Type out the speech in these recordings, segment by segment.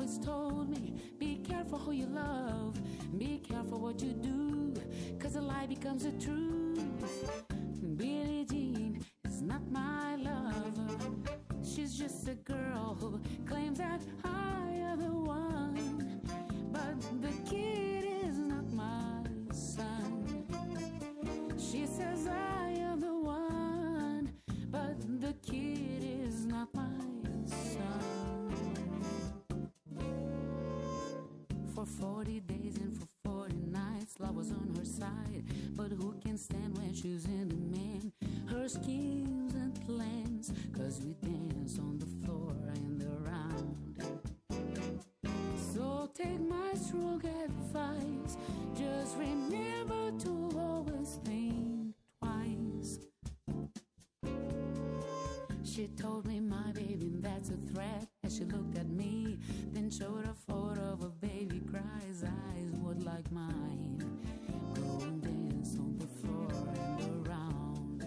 always told me, be careful who you love, be careful what you do, 'cause a lie becomes a truth. Billie Jean is not my lover. She's just a girl who claims that I am the one. But the kid is not my son. She says I am the one, but the kid is not my son. For 40 days and for 40 nights, love was on her side. But who can stand when she's in demand? Her schemes and plans, 'cause we dance on the floor and around. So take my strong advice, just remember to always think twice. She told me, my baby, that's a threat, as she looked at me, then showed a photo of a baby cries, eyes would like mine. Go and dance on the floor and around.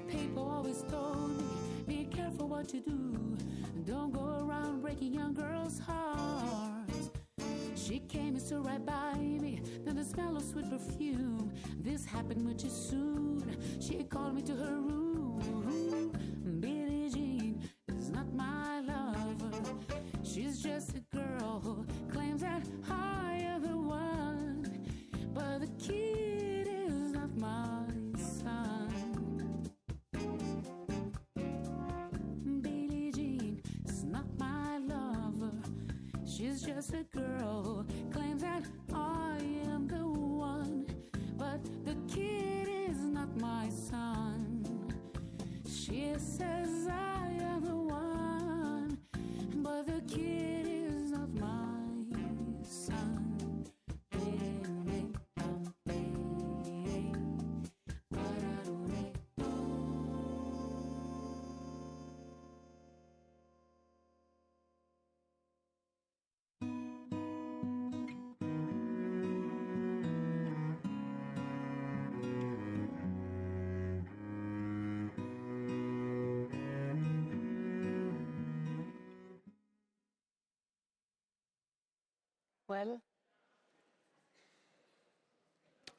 People always told me, be careful what you do, don't go around breaking young girls' hearts. She came and stood right by me, then the smell of sweet perfume. This happened much too soon. She called me to her room. Billie Jean is not my lover. She's just a girl who claims that I am the one. But the kid is not my son. Billie Jean is not my lover. She's just a girl who claims that I am the one. But the kid is not my son. She says I am the one, but the kid is not my son.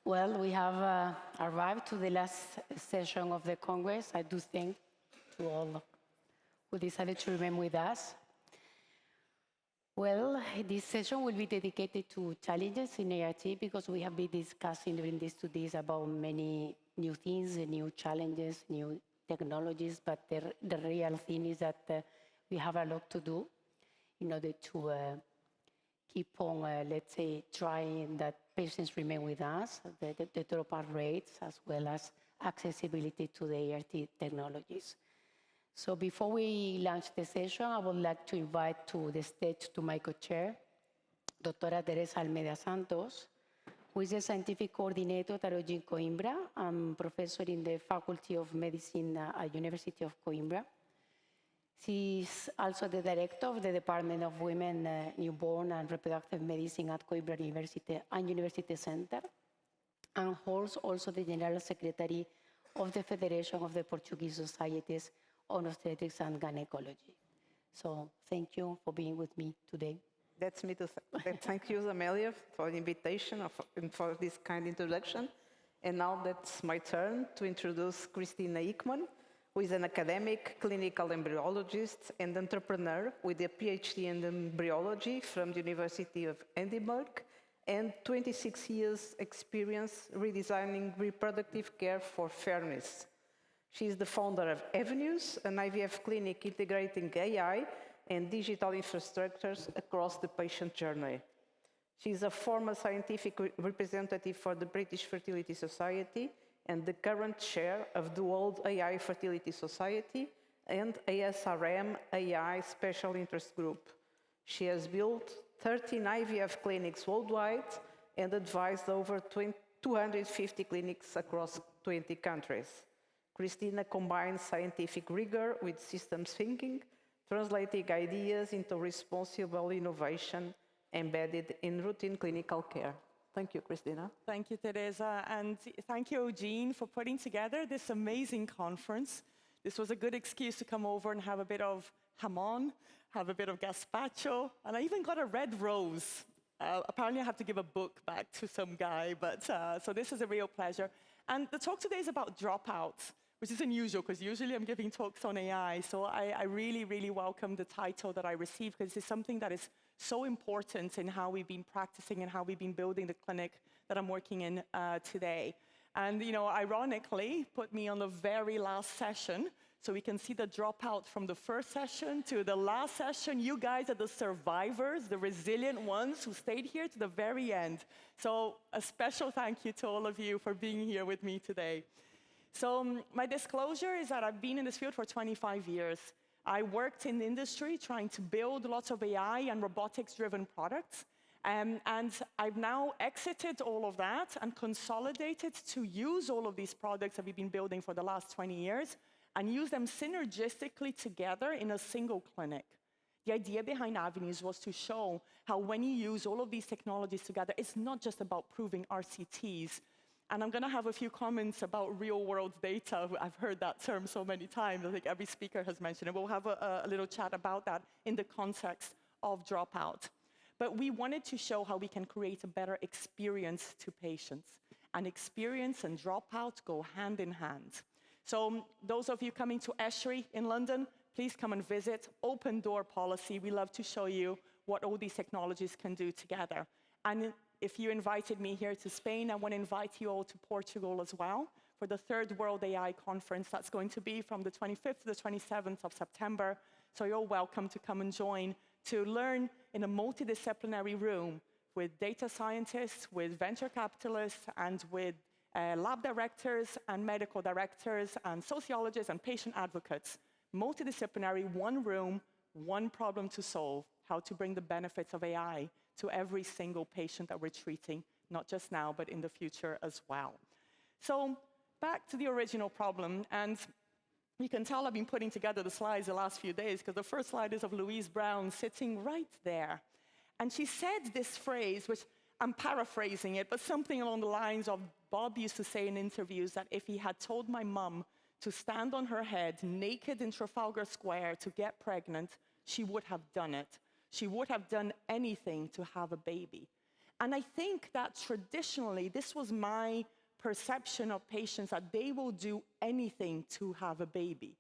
Well, we have arrived to the last session of the Congress. I do thank to all who decided to remain with us. Well, this session will be dedicated to challenges in ART because we have been discussing during these 2 days about many new things, new challenges, new technologies, but the real thing is that we have a lot to do in order to keep on, let's say, trying that patients remain with us, the dropout rates, as well as accessibility to the ART technologies. So before we launch the session, I would like to invite to the stage to my co-chair, Dr. Teresa Almeida Santos, who is a scientific coordinator at Eugene Coimbra and professor in the Faculty of Medicine at University of Coimbra. She is also the director of the Department of Women, Newborn and Reproductive Medicine at Coimbra University and University Center, and holds also the General Secretary of the Federation of the Portuguese Societies on Obstetrics and Gynecology. So thank you for being with me today. That's me to thank you, Amelia, for the invitation and for this kind introduction. And now that's my turn to introduce Cristina Hickman, who is an academic, clinical embryologist and entrepreneur with a PhD in embryology from the University of Edinburgh and 26 years experience redesigning reproductive care for fairness. She is the founder of Avenues, an IVF clinic integrating AI and digital infrastructures across the patient journey. She is a former scientific representative for the British Fertility Society and the current chair of the World AI Fertility Society and ASRM AI Special Interest Group. She has built 13 IVF clinics worldwide and advised over 250 clinics across 20 countries. Cristina combines scientific rigor with systems thinking, translating ideas into responsible innovation embedded in routine clinical care. Thank you, Cristina. Thank you, Teresa, and thank you, Eugene, for putting together this amazing conference this was a good excuse to come over and have a bit of jamon, have a bit of gazpacho, and I even got a red rose. Apparently, I have to give a book back to some guy, but so this is a real pleasure. And the talk today is about dropouts, which is unusual, because usually I'm giving talks on AI. So I really, really welcome the title that I received, because it's something that is so important in how we've been practicing and how we've been building the clinic that I'm working in today. And, you know, ironically, put me on the very last session, so we can see the dropout from the first session to the last session. You guys are the survivors, the resilient ones who stayed here to the very end. So a special thank you to all of you for being here with me today. So my disclosure is that I've been in this field for 25 years. I worked in the industry trying to build lots of AI and robotics-driven products. And I've now exited all of that and consolidated to use all of these products that we've been building for the last 20 years and use them synergistically together in a single clinic. The idea behind Avenues was to show how when you use all of these technologies together, it's not just about proving RCTs. And I'm going to have a few comments about real-world data. I've heard that term so many times. I think every speaker has mentioned it. We'll have a little chat about that in the context of dropout. But we wanted to show how we can create a better experience to patients. And experience and dropout go hand in hand. So those of you coming to Esri in London, please come and visit. Open door policy. We love to show you what all these technologies can do together. And if you invited me here to Spain, I want to invite you all to Portugal as well for the third World AI Conference. That's going to be from the 25th to the 27th of September. So you're welcome to come and join to learn in a multidisciplinary room with data scientists, with venture capitalists, and with lab directors and medical directors and sociologists and patient advocates. Multidisciplinary, one room, one problem to solve, how to bring the benefits of AI to every single patient that we're treating, not just now, but in the future as well. So back to the original problem, and you can tell I've been putting together the slides the last few days, because the first slide is of Louise Brown sitting right there. And she said this phrase, which I'm paraphrasing it, but something along the lines of Bob used to say in interviews that if he had told my mum to stand on her head naked in Trafalgar Square to get pregnant, she would have done it. She would have done anything to have a baby. And I think that traditionally, this was my perception of patients, that they will do anything to have a baby.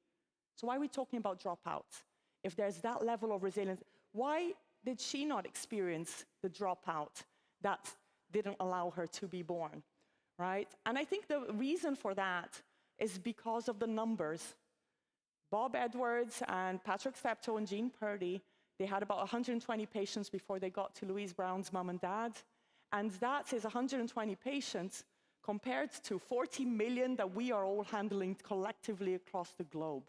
So why are we talking about dropouts? If there's that level of resilience, why did she not experience the dropout that didn't allow her to be born, right? And I think the reason for that is because of the numbers. Bob Edwards and Patrick Steptoe and Jean Purdy, they had about 120 patients before they got to Louise Brown's mom and dad. And that is 120 patients compared to 40 million that we are all handling collectively across the globe.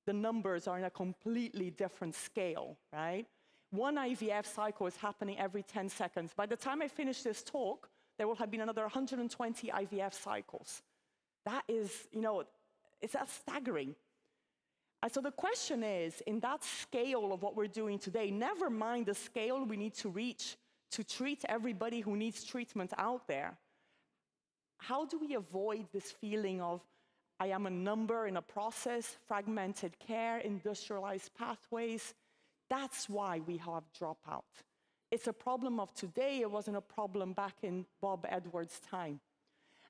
The numbers are in a completely different scale, right? One IVF cycle is happening every 10 seconds. By the time I finish this talk, there will have been another 120 IVF cycles. That is, you know, it's staggering. And so the question is, in that scale of what we're doing today, never mind the scale we need to reach to treat everybody who needs treatment out there, how do we avoid this feeling of, I am a number in a process, fragmented care, industrialized pathways? That's why we have dropout. It's a problem of today. It wasn't a problem back in Bob Edwards' time.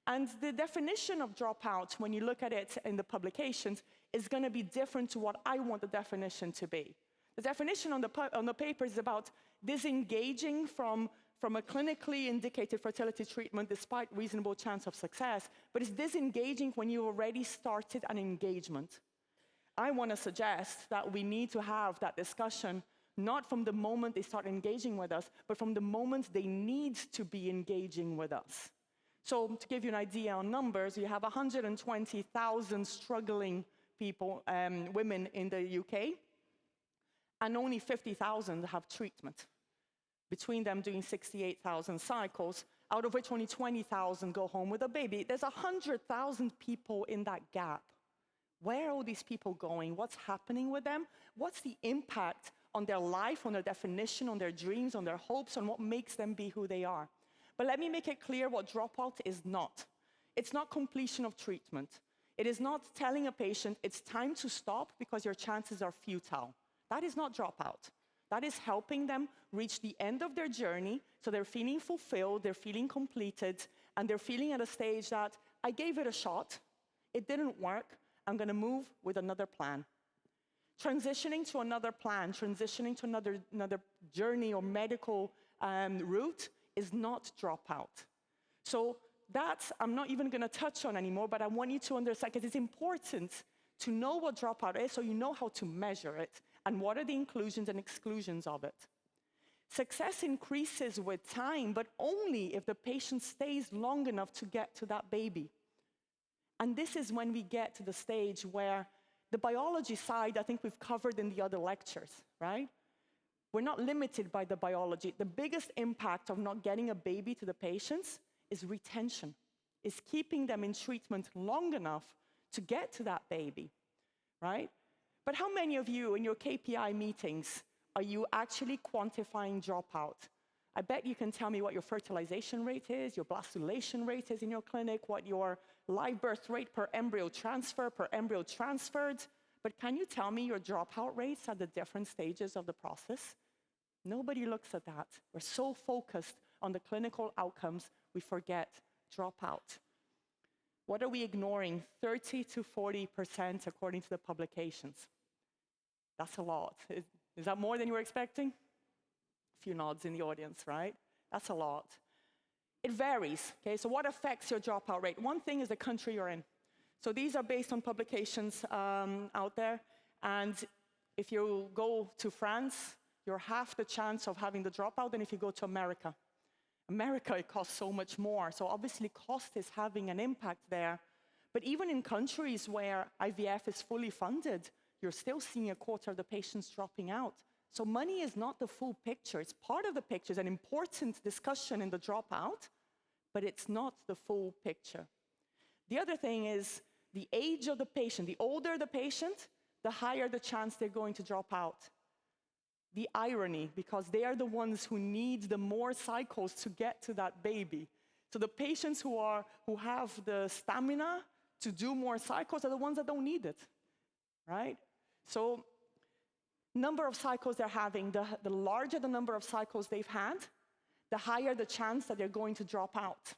And the definition of dropout, when you look at it in the publications, is going to be different to what I want the definition to be. The definition on the paper is about disengaging from a clinically indicated fertility treatment despite reasonable chance of success, but it's disengaging when you already started an engagement. I want to suggest that we need to have that discussion, not from the moment they start engaging with us, but from the moment they need to be engaging with us. So to give you an idea on numbers, you have 120,000 struggling people, women in the UK, and only 50,000 have treatment. Between them doing 68,000 cycles, out of which only 20,000 go home with a baby. There's 100,000 people in that gap. Where are all these people going? What's happening with them? What's the impact on their life, on their definition, on their dreams, on their hopes, on what makes them be who they are? But let me make it clear what dropout is not. It's not completion of treatment. It is not telling a patient it's time to stop because your chances are futile. That is not dropout. That is helping them reach the end of their journey so they're feeling fulfilled, they're feeling completed, and they're feeling at a stage that I gave it a shot, it didn't work, I'm going to move with another plan. Transitioning to another plan, transitioning to another journey or medical route is not dropout. So that I'm not even going to touch on anymore, but I want you to understand, because it's important to know what dropout is so you know how to measure it and what are the inclusions and exclusions of it. Success increases with time, but only if the patient stays long enough to get to that baby. And this is when we get to the stage where the biology side, I think we've covered in the other lectures, right? We're not limited by the biology. The biggest impact of not getting a baby to the patients is retention, is keeping them in treatment long enough to get to that baby, right? But how many of you in your KPI meetings are you actually quantifying dropout? I bet you can tell me what your fertilization rate is, your blastulation rate is in your clinic, what your live birth rate per embryo transferred, but can you tell me your dropout rates at the different stages of the process? Nobody looks at that. We're so focused on the clinical outcomes, we forget dropout. What are we ignoring? 30 to 40% according to the publications. That's a lot. Is that more than you were expecting? A few nods in the audience, right? That's a lot. It varies, okay? So what affects your dropout rate? One thing is the country you're in. So these are based on publications out there. And if you go to France, you're half the chance of having the dropout than if you go to America. America, it costs so much more. So obviously cost is having an impact there. But even in countries where IVF is fully funded, you're still seeing a quarter of the patients dropping out. So money is not the full picture. It's part of the picture. It's an important discussion in the dropout, but it's not the full picture. The other thing is the age of the patient. The older the patient, the higher the chance they're going to drop out. The irony, because they are the ones who need the more cycles to get to that baby. So the patients who have the stamina to do more cycles are the ones that don't need it, right? So number of cycles they're having, the larger the number of cycles they've had, the higher the chance that they're going to drop out,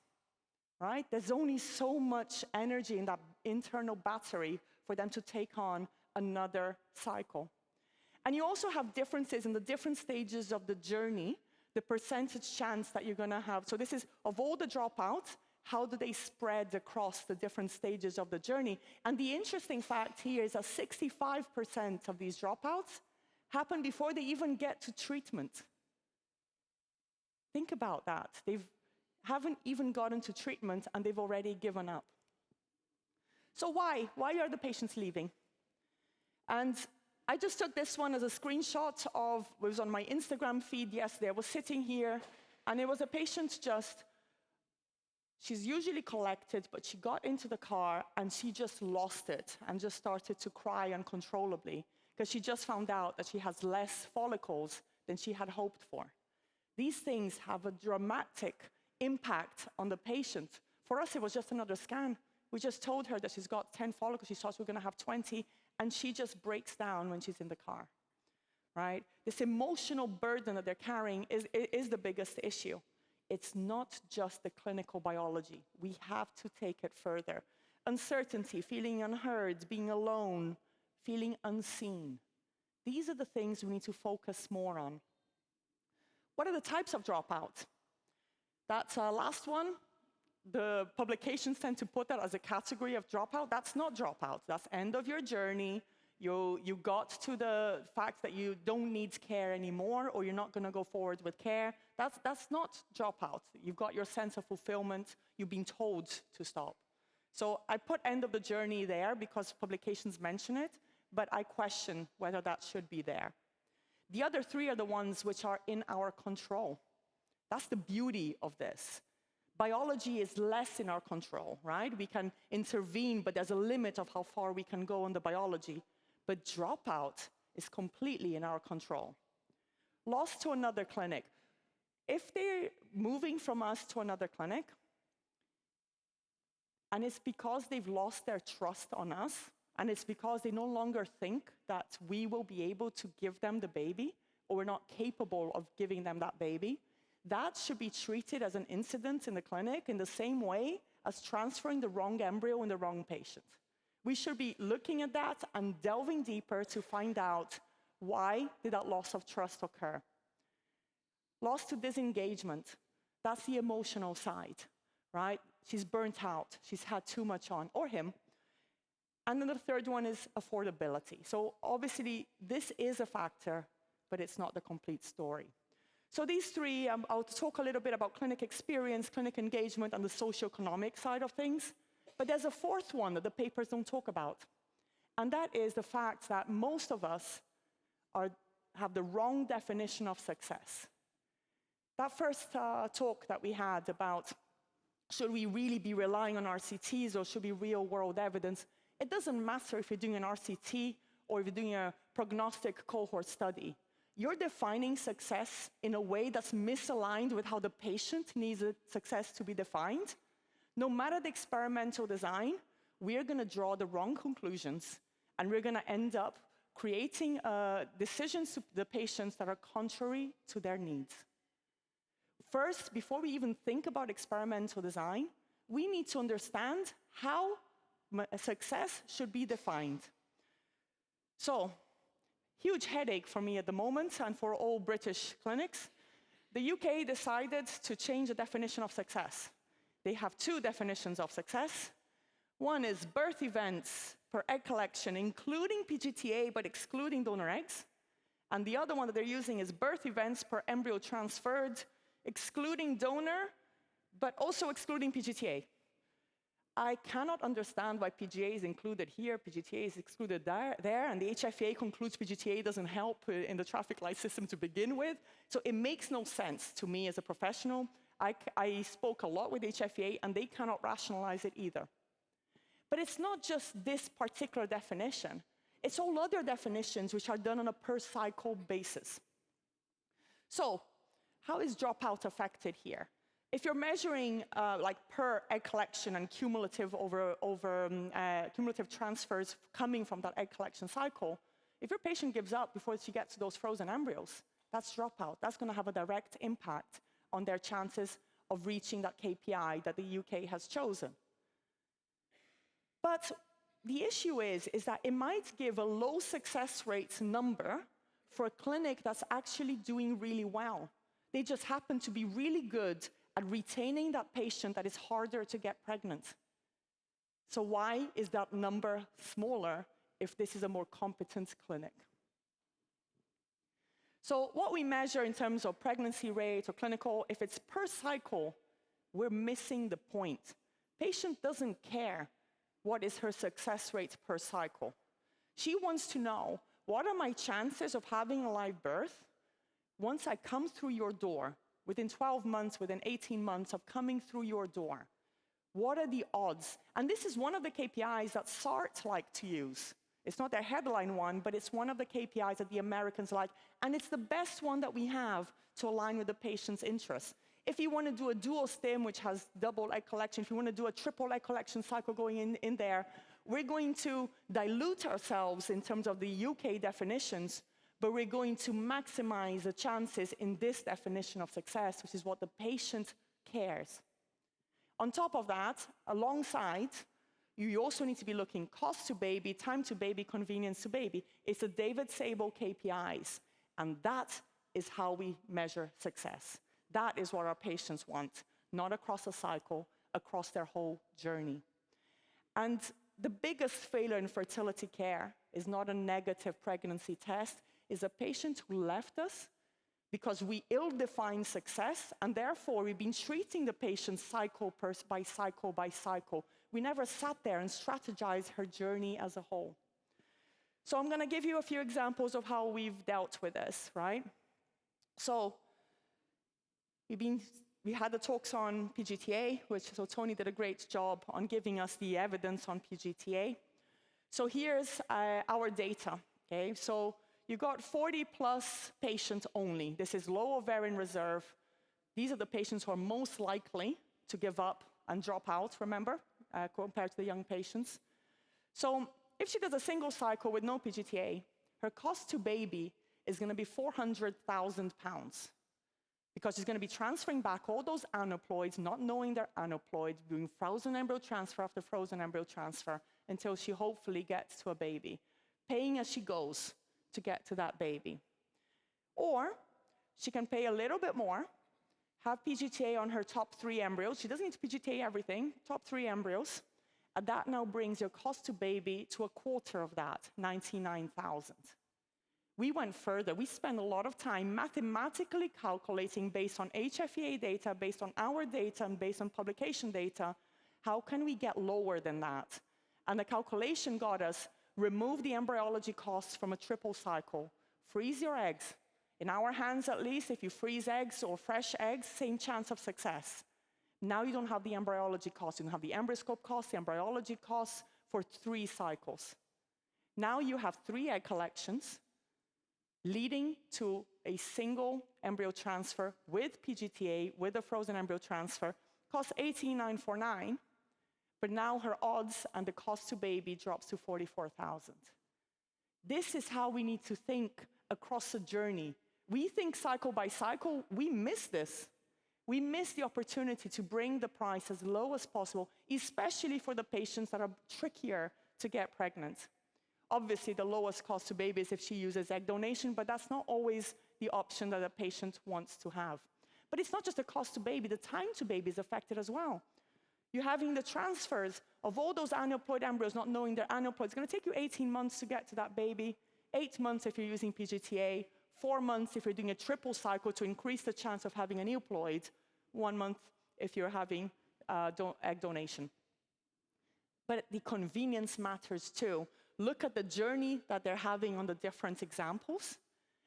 right? There's only so much energy in that internal battery for them to take on another cycle. And you also have differences in the different stages of the journey, the percentage chance that you're going to have. So this is, of all the dropouts, how do they spread across the different stages of the journey? And the interesting fact here is that 65% of these dropouts happen before they even get to treatment. Think about that. They haven't even gotten to treatment and they've already given up. So why? Why are the patients leaving? And I just took this one as a screenshot of, it was on my Instagram feed yesterday. I was sitting here, and it was a patient she's usually collected, but she got into the car, and she just lost it, and just started to cry uncontrollably, because she just found out that she has less follicles than she had hoped for. These things have a dramatic impact on the patient. For us, it was just another scan. We just told her that she's got 10 follicles. She thought she was going to have 20. And she just breaks down when she's in the car, right? This emotional burden that they're carrying is the biggest issue. It's not just the clinical biology. We have to take it further. Uncertainty, feeling unheard, being alone, feeling unseen. These are the things we need to focus more on. What are the types of dropout? That last one, the publications tend to put that as a category of dropout. That's not dropout. That's end of your journey. You got to the fact that you don't need care anymore, or you're not going to go forward with care. That's not dropout. You've got your sense of fulfillment. You've been told to stop. So I put end of the journey there because publications mention it, but I question whether that should be there. The other three are the ones which are in our control. That's the beauty of this. Biology is less in our control, right? We can intervene, but there's a limit of how far we can go on the biology. But dropout is completely in our control. Lost to another clinic. If they're moving from us to another clinic, And it's because they've lost their trust on us, and it's because they no longer think that we will be able to give them the baby, or we're not capable of giving them that baby. That should be treated as an incident in the clinic in the same way as transferring the wrong embryo in the wrong patient. We should be looking at that and delving deeper to find out why did that loss of trust occur. Loss to disengagement, that's the emotional side, right? She's burnt out, she's had too much on, or him. And then the third one is affordability. So obviously, this is a factor, but it's not the complete story. So these three, I'll talk a little bit about clinic experience, clinic engagement, and the socioeconomic side of things. But there's a fourth one that the papers don't talk about. And that is the fact that most of us have the wrong definition of success. That first talk that we had about should we really be relying on RCTs or should be real-world evidence, it doesn't matter if you're doing an RCT or if you're doing a prognostic cohort study. You're defining success in a way that's misaligned with how the patient needs success to be defined. No matter the experimental design, we're going to draw the wrong conclusions, and we're going to end up creating decisions to the patients that are contrary to their needs. First, before we even think about experimental design, we need to understand how success should be defined. So, huge headache for me at the moment and for all British clinics. The UK decided to change the definition of success. They have two definitions of success. One is birth events per egg collection, including PGTA, but excluding donor eggs. And the other one that they're using is birth events per embryo transferred, excluding donor, but also excluding PGTA. I cannot understand why PGA is included here, PGTA is excluded there, and the HFA concludes PGTA doesn't help in the traffic light system to begin with. So it makes no sense to me as a professional. I spoke a lot with HFA, and they cannot rationalize it either. But it's not just this particular definition. It's all other definitions which are done on a per-cycle basis. So how is dropout affected here? If you're measuring like per egg collection and cumulative cumulative transfers coming from that egg collection cycle, if your patient gives up before she gets to those frozen embryos, that's dropout. That's going to have a direct impact on their chances of reaching that KPI that the UK has chosen. But the issue is that it might give a low success rate number for a clinic that's actually doing really well. They just happen to be really good at retaining that patient that is harder to get pregnant. So why is that number smaller if this is a more competent clinic? So what we measure in terms of pregnancy rate or clinical, if it's per cycle, we're missing the point. Patient doesn't care what is her success rate per cycle. She wants to know, what are my chances of having a live birth once I come through your door? Within 12 months, within 18 months of coming through your door. What are the odds? And this is one of the KPIs that SART like to use. It's not their headline one, but it's one of the KPIs that the Americans like, and it's the best one that we have to align with the patient's interests. If you want to do a dual stim, which has double egg collection, if you want to do a triple egg collection cycle going in there, we're going to dilute ourselves in terms of the UK definitions, but we're going to maximize the chances in this definition of success, which is what the patient cares. On top of that, alongside, you also need to be looking cost to baby, time to baby, convenience to baby. It's the David Sable KPIs, and that is how we measure success. That is what our patients want, not across a cycle, across their whole journey. And the biggest failure in fertility care is not a negative pregnancy test, is a patient who left us because we ill-define success, and therefore we've been treating the patient cycle by cycle by cycle. We never sat there and strategized her journey as a whole. So I'm going to give you a few examples of how we've dealt with this, right? So we had the talks on PGTA, so Tony did a great job on giving us the evidence on PGTA. So here's our data, okay? So you got 40+ patients only. This is low ovarian reserve. These are the patients who are most likely to give up and drop out, remember? compared to the young patients. So if she does a single cycle with no PGTA, her cost to baby is going to be £400,000 because she's going to be transferring back all those aneuploids, not knowing they're aneuploids, doing frozen embryo transfer after frozen embryo transfer until she hopefully gets to a baby, paying as she goes to get to that baby. Or she can pay a little bit more, have PGTA on her top 3 embryos. She doesn't need to PGTA everything, top 3 embryos. And that now brings your cost to baby to a quarter of that, 99,000. We went further. We spent a lot of time mathematically calculating based on HFEA data, based on our data, and based on publication data, how can we get lower than that? And the calculation got us, remove the embryology costs from a triple cycle, freeze your eggs. In our hands, at least, if you freeze eggs or fresh eggs, same chance of success. Now you don't have the embryology costs. You don't have the embryoscope costs, the embryology costs for 3 cycles. Now you have 3 egg collections, leading to a single embryo transfer with PGTA, with a frozen embryo transfer, costs $18,949, but now her odds and the cost to baby drops to $44,000. This is how we need to think across a journey. We think cycle by cycle, we miss this. We miss the opportunity to bring the price as low as possible, especially for the patients that are trickier to get pregnant. Obviously, the lowest cost to baby is if she uses egg donation, but that's not always the option that a patient wants to have. But it's not just the cost to baby, the time to baby is affected as well. You're having the transfers of all those aneuploid embryos not knowing they're aneuploid. It's going to take you 18 months to get to that baby, 8 months if you're using PGTA, 4 months if you're doing a triple cycle to increase the chance of having an euploid, 1 month if you're having egg donation. But the convenience matters too. Look at the journey that they're having on the different examples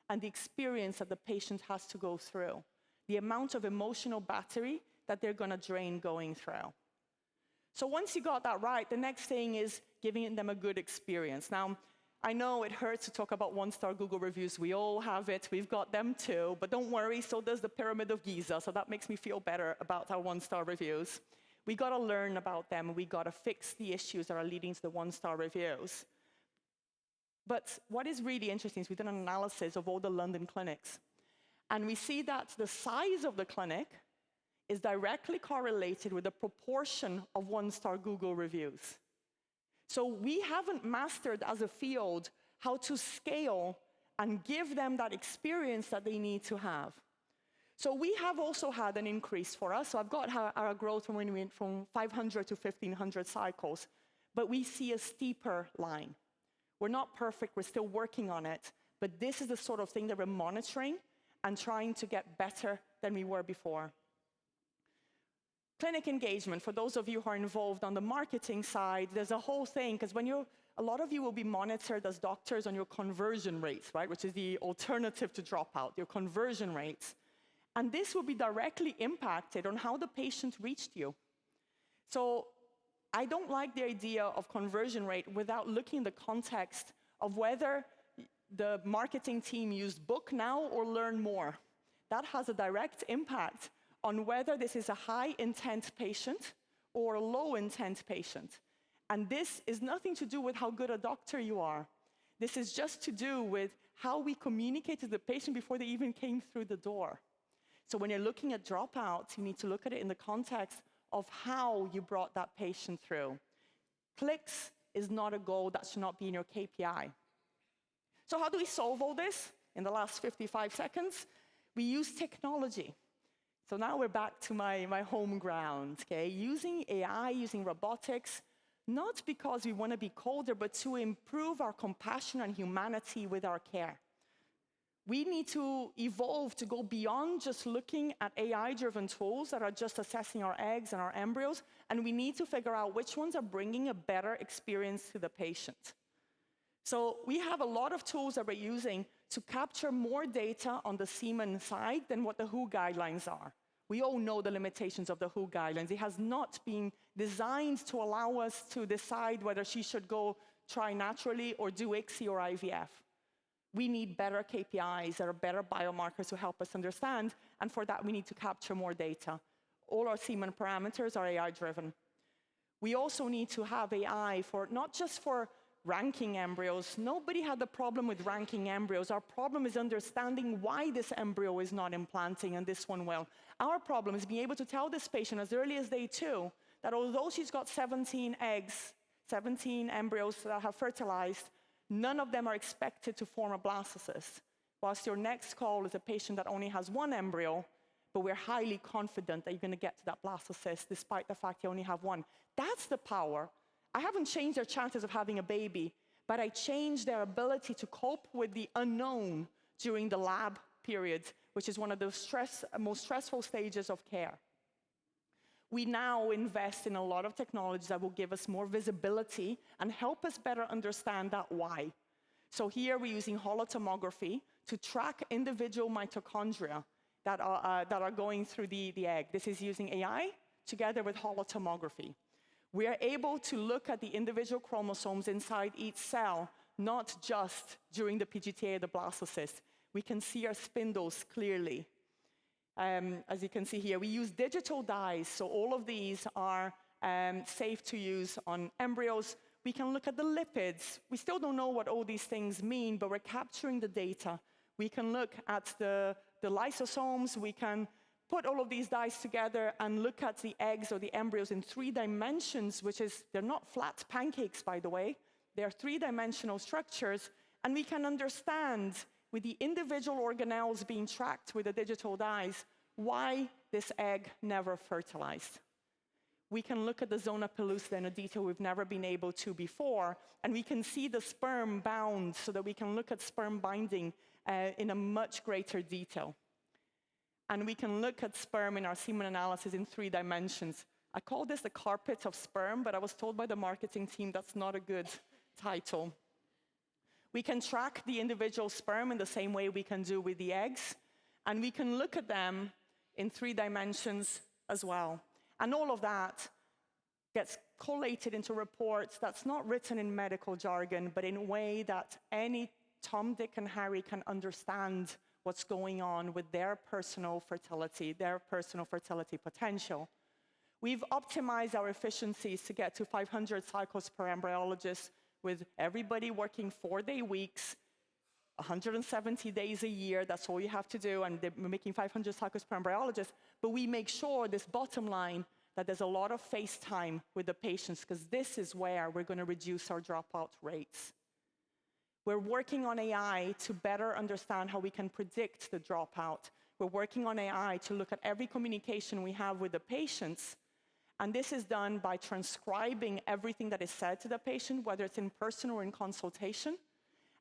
and the experience that the patient has to go through, the amount of emotional battery that they're going to drain going through. So once you got that right, the next thing is giving them a good experience. Now, I know it hurts to talk about 1-star Google reviews. We all have it. We've got them too. But don't worry, so does the Pyramid of Giza. So that makes me feel better about our 1-star reviews. We got to learn about them. We got to fix the issues that are leading to the 1-star reviews. But what is really interesting is we've done an analysis of all the London clinics. And we see that the size of the clinic is directly correlated with the proportion of 1-star Google reviews. So we haven't mastered as a field how to scale and give them that experience that they need to have. So we have also had an increase for us. So I've got our growth when we went from 500 to 1,500 cycles, but we see a steeper line. We're not perfect, we're still working on it, but this is the sort of thing that we're monitoring and trying to get better than we were before. Clinic engagement, for those of you who are involved on the marketing side, there's a whole thing, because a lot of you will be monitored as doctors on your conversion rates, right, which is the alternative to dropout, your conversion rates. And this will be directly impacted on how the patient reached you. So I don't like the idea of conversion rate without looking in the context of whether the marketing team used book now or learn more. That has a direct impact on whether this is a high-intent patient or a low-intent patient. And this is nothing to do with how good a doctor you are. This is just to do with how we communicate to the patient before they even came through the door. So when you're looking at dropouts, you need to look at it in the context of how you brought that patient through. Clicks is not a goal, that should not be in your KPI. So how do we solve all this? In the last 55 seconds, we use technology. So now we're back to my home ground, okay? Using AI, using robotics, not because we want to be colder, but to improve our compassion and humanity with our care. We need to evolve to go beyond just looking at AI-driven tools that are just assessing our eggs and our embryos, and we need to figure out which ones are bringing a better experience to the patient. So we have a lot of tools that we're using to capture more data on the semen side than what the WHO guidelines are. We all know the limitations of the WHO guidelines. It has not been designed to allow us to decide whether she should go try naturally or do ICSI or IVF. We need better KPIs that are better biomarkers to help us understand, and for that we need to capture more data. All our semen parameters are AI-driven. We also need to have AI for not just for ranking embryos. Nobody had the problem with ranking embryos. Our problem is understanding why this embryo is not implanting and this one will. Our problem is being able to tell this patient as early as day 2 that although she's got 17 eggs, 17 embryos that have fertilized, none of them are expected to form a blastocyst. Whilst your next call is a patient that only has 1 embryo, but we're highly confident that you're going to get to that blastocyst despite the fact you only have 1. That's the power. I haven't changed their chances of having a baby, but I changed their ability to cope with the unknown during the lab period, which is one of the most stressful stages of care. We now invest in a lot of technologies that will give us more visibility and help us better understand that why. So here we're using holotomography to track individual mitochondria that are going through the egg. This is using AI together with holotomography. We are able to look at the individual chromosomes inside each cell, not just during the PGTA or the blastocyst. We can see our spindles clearly. As you can see here, we use digital dyes, so all of these are safe to use on embryos. We can look at the lipids. We still don't know what all these things mean, but we're capturing the data. We can look at the lysosomes. We can put all of these dyes together and look at the eggs or the embryos in 3 dimensions, which is, they're not flat pancakes, by the way. They're 3-dimensional structures, and we can understand, with the individual organelles being tracked with the digital dyes, why this egg never fertilized. We can look at the zona pellucida in a detail we've never been able to before, and we can see the sperm bound so that we can look at sperm binding in a much greater detail. And we can look at sperm in our semen analysis in 3 dimensions. I call this the carpet of sperm, but I was told by the marketing team that's not a good title. We can track the individual sperm in the same way we can do with the eggs, and we can look at them in 3 dimensions as well. And all of that gets collated into reports that's not written in medical jargon, but in a way that any Tom, Dick, and Harry can understand what's going on with their personal fertility potential. We've optimized our efficiencies to get to 500 cycles per embryologist, with everybody working 4-day weeks, 170 days a year. That's all you have to do, and we're making 500 cycles per embryologist. But we make sure, this bottom line, that there's a lot of face time with the patients, because this is where we're going to reduce our dropout rates. We're working on AI to better understand how we can predict the dropout. We're working on AI to look at every communication we have with the patients. And this is done by transcribing everything that is said to the patient, whether it's in person or in consultation.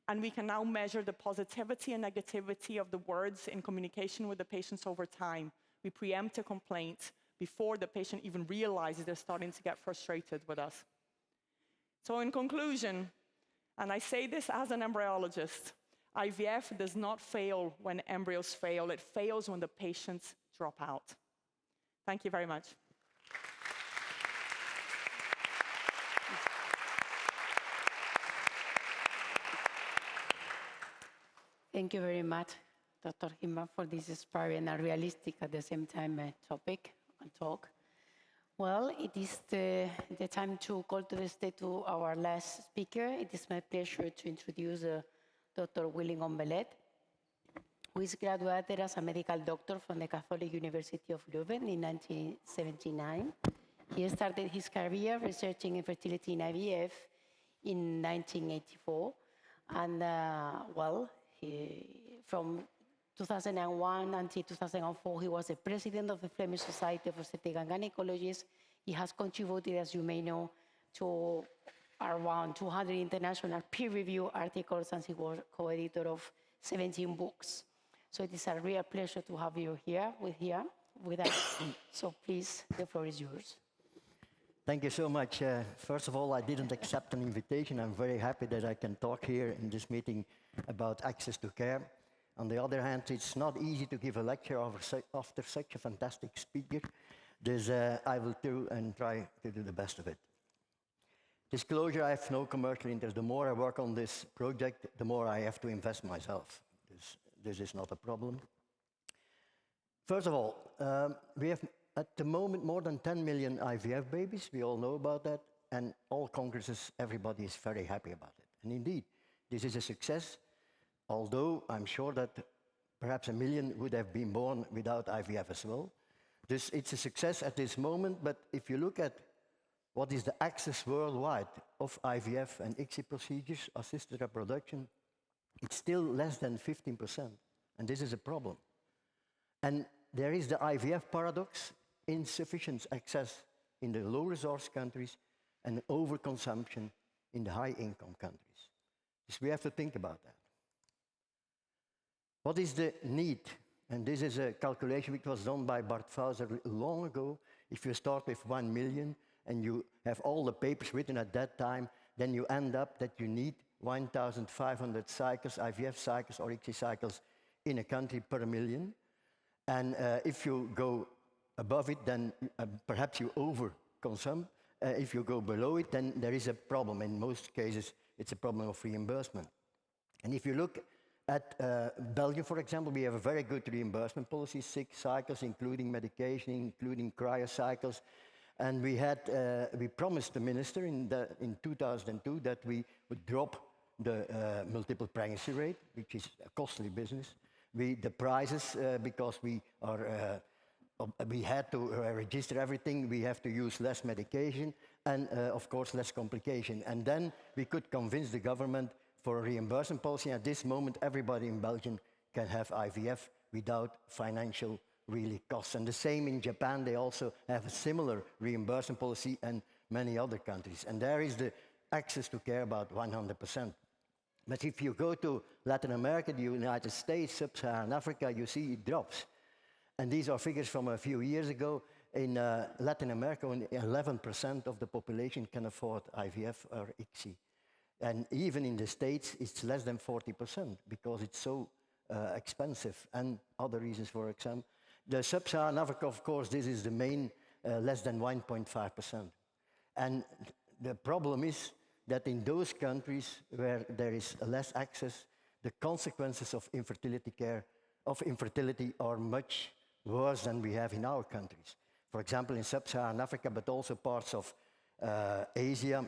And we can now measure the positivity and negativity of the words in communication with the patients over time. We preempt a complaint before the patient even realizes they're starting to get frustrated with us. So in conclusion, and I say this as an embryologist, IVF does not fail when embryos fail. It fails when the patients drop out. Thank you very much. Thank you very much, Dr. Hickman, for this inspiring and realistic at the same time topic and talk. Well, it is the time to call to the stage to our last speaker. It is my pleasure to introduce Dr. William Ombellet, who is graduated as a medical doctor from the Catholic University of Leuven in 1979. He started his career researching infertility in IVF in 1984, and from 2001 until 2004, he was the president of the Flemish Society of Obstetrics and Gynecologists. He has contributed, as you may know, to around 200 international peer-reviewed articles, and he was co-editor of 17 books. So it is a real pleasure to have you here with us. So please, the floor is yours. Thank you so much. First of all, I didn't accept an invitation. I'm very happy that I can talk here in this meeting about access to care. On the other hand, it's not easy to give a lecture after such a fantastic speaker. This I will do and try to do the best of it. Disclosure, I have no commercial interest. The more I work on this project, the more I have to invest myself. This is not a problem. First of all, we have at the moment more than 10 million IVF babies. We all know about that. And all congresses, everybody is very happy about it. And indeed, this is a success, although I'm sure that perhaps 1 million would have been born without IVF as well. It's a success at this moment, but if you look at what is the access worldwide of IVF and ICSI procedures, assisted reproduction, it's still less than 15%, and this is a problem. And there is the IVF paradox, insufficient access in the low-resource countries and overconsumption in the high-income countries. So we have to think about that. What is the need? And this is a calculation which was done by Bart Fauser long ago. If you start with 1 million and you have all the papers written at that time, then you end up that you need 1,500 cycles, IVF cycles or ICSI cycles in a country per million. And if you go above it, then perhaps you overconsume. If you go below it, then there is a problem. In most cases, it's a problem of reimbursement. And if you look at Belgium, for example, we have a very good reimbursement policy, 6 cycles, including medication, including cryocycles. And we promised the minister in 2002 that we would drop the multiple pregnancy rate, which is a costly business. The prices, because we had to register everything, we have to use less medication and, of course, less complication. And then we could convince the government for a reimbursement policy. At this moment, everybody in Belgium can have IVF without financial really costs. And the same in Japan, they also have a similar reimbursement policy, and many other countries. And there is the access to care about 100%. But if you go to Latin America, the United States, Sub-Saharan Africa, you see it drops. And these are figures from a few years ago. In Latin America, only 11% of the population can afford IVF or ICSI. And even in the States, it's less than 40% because it's so expensive, and other reasons, for example. The Sub-Saharan Africa, of course, this is the main, less than 1.5%. And the problem is that in those countries where there is less access, the consequences of infertility care, of infertility, are much worse than we have in our countries. For example, in Sub-Saharan Africa, but also parts of Asia,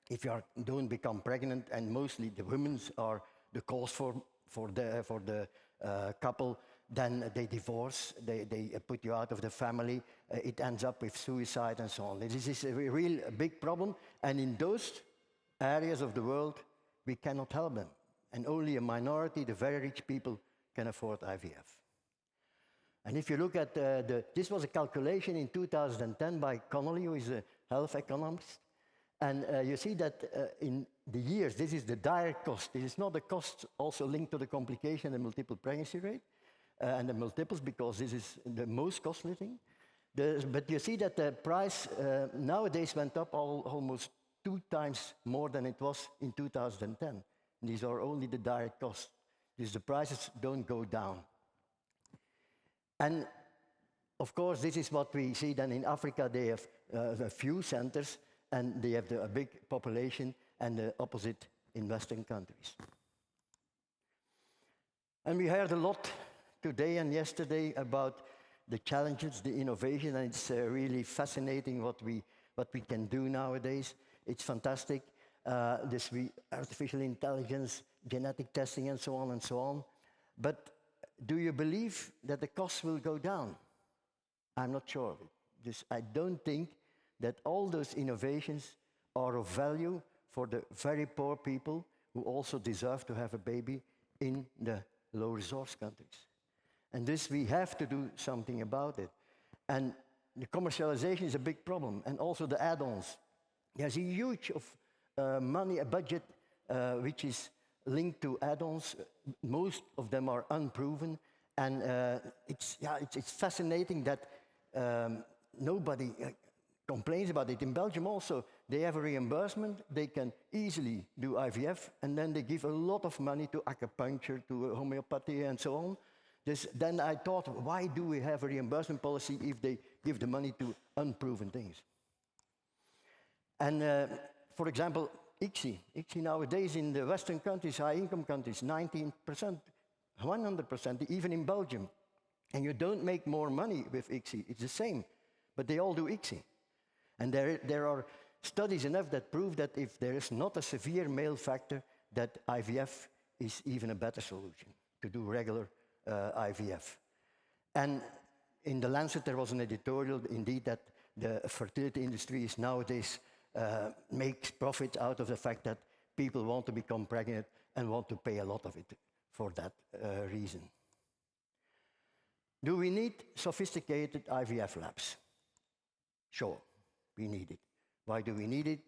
if you don't become pregnant, and mostly the women are the cause for the couple, then they divorce, they put you out of the family, it ends up with suicide and so on. This is a real big problem, and in those areas of the world, we cannot help them. And only a minority, the very rich people, can afford IVF. And if you look at this was a calculation in 2010 by Connolly, who is a health economist. And you see that in the years, this is the direct cost. This is not the cost also linked to the complication and multiple pregnancy rate and the multiples, because this is the most costly thing. But you see that the price nowadays went up almost 2 times more than it was in 2010. These are only the direct costs. The prices don't go down. And of course, this is what we see then in Africa. They have a few centers, and they have a big population, and the opposite in Western countries. And we heard a lot today and yesterday about the challenges, the innovation, and it's really fascinating what we can do nowadays. It's fantastic, artificial intelligence, genetic testing, and so on and so on. But do you believe that the costs will go down? I'm not sure of it. I don't think that all those innovations are of value for the very poor people who also deserve to have a baby in the low-resource countries. And this, we have to do something about it. And the commercialization is a big problem, and also the add-ons. There's a huge money, a budget, which is linked to add-ons. Most of them are unproven, and it's fascinating that nobody complains about it. In Belgium also, they have a reimbursement. They can easily do IVF, and then they give a lot of money to acupuncture, to homeopathy, and so on. Then I thought, why do we have a reimbursement policy if they give the money to unproven things? And for example, ICSI nowadays in the Western countries, high-income countries, 19%, 100%, even in Belgium. And you don't make more money with ICSI. It's the same. but they all do ICSI. And there are studies enough that prove that if there is not a severe male factor, that IVF is even a better solution to do regular IVF. And in The Lancet, there was an editorial, indeed, that the fertility industry is nowadays makes profit out of the fact that people want to become pregnant and want to pay a lot of it for that reason. Do we need sophisticated IVF labs? Sure, we need it. Why do we need it?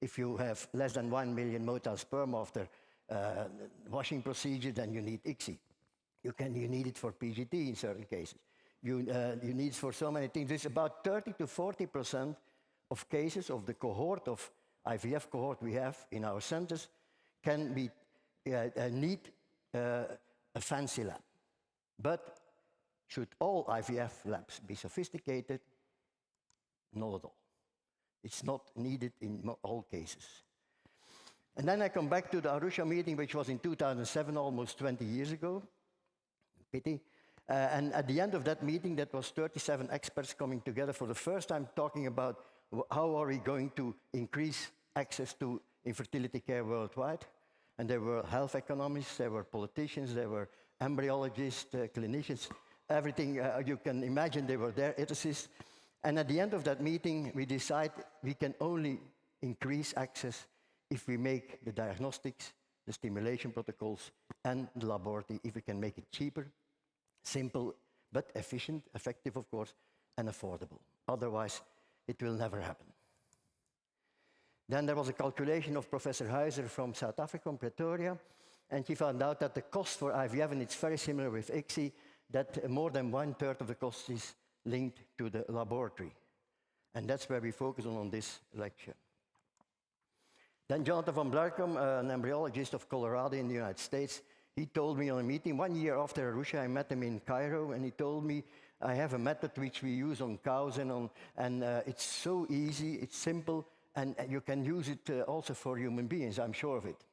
If you have less than 1 million motile sperm after washing procedure, then you need ICSI. You need it for PGT in certain cases. You need it for so many things. There's about 30 to 40% of cases of the cohort of IVF cohort we have in our centers can be need a fancy lab. But should all IVF labs be sophisticated? Not at all. It's not needed in all cases. And then I come back to the Arusha meeting, which was in 2007, almost 20 years ago. Pity. And at the end of that meeting, that was 37 experts coming together for the first time, talking about how are we going to increase access to infertility care worldwide. And there were health economists, there were politicians, there were embryologists, clinicians, everything you can imagine, they were there, ethicists. And at the end of that meeting, we decide we can only increase access if we make the diagnostics, the stimulation protocols, and the laboratory, if we can make it cheaper, simple, but efficient, effective, of course, and affordable. Otherwise, it will never happen. Then there was a calculation of Professor Huizer from South Africa, from Pretoria, and she found out that the cost for IVF, and it's very similar with ICSI, that more than 1/3 of the cost is linked to the laboratory. And that's where we focus on this lecture. Then Jonathan van Blarcom, an embryologist of Colorado in the United States, he told me on a meeting 1 year after Arusha, I met him in Cairo, and he told me, I have a method which we use on cows and it's so easy, it's simple, and you can use it also for human beings, I'm sure of it.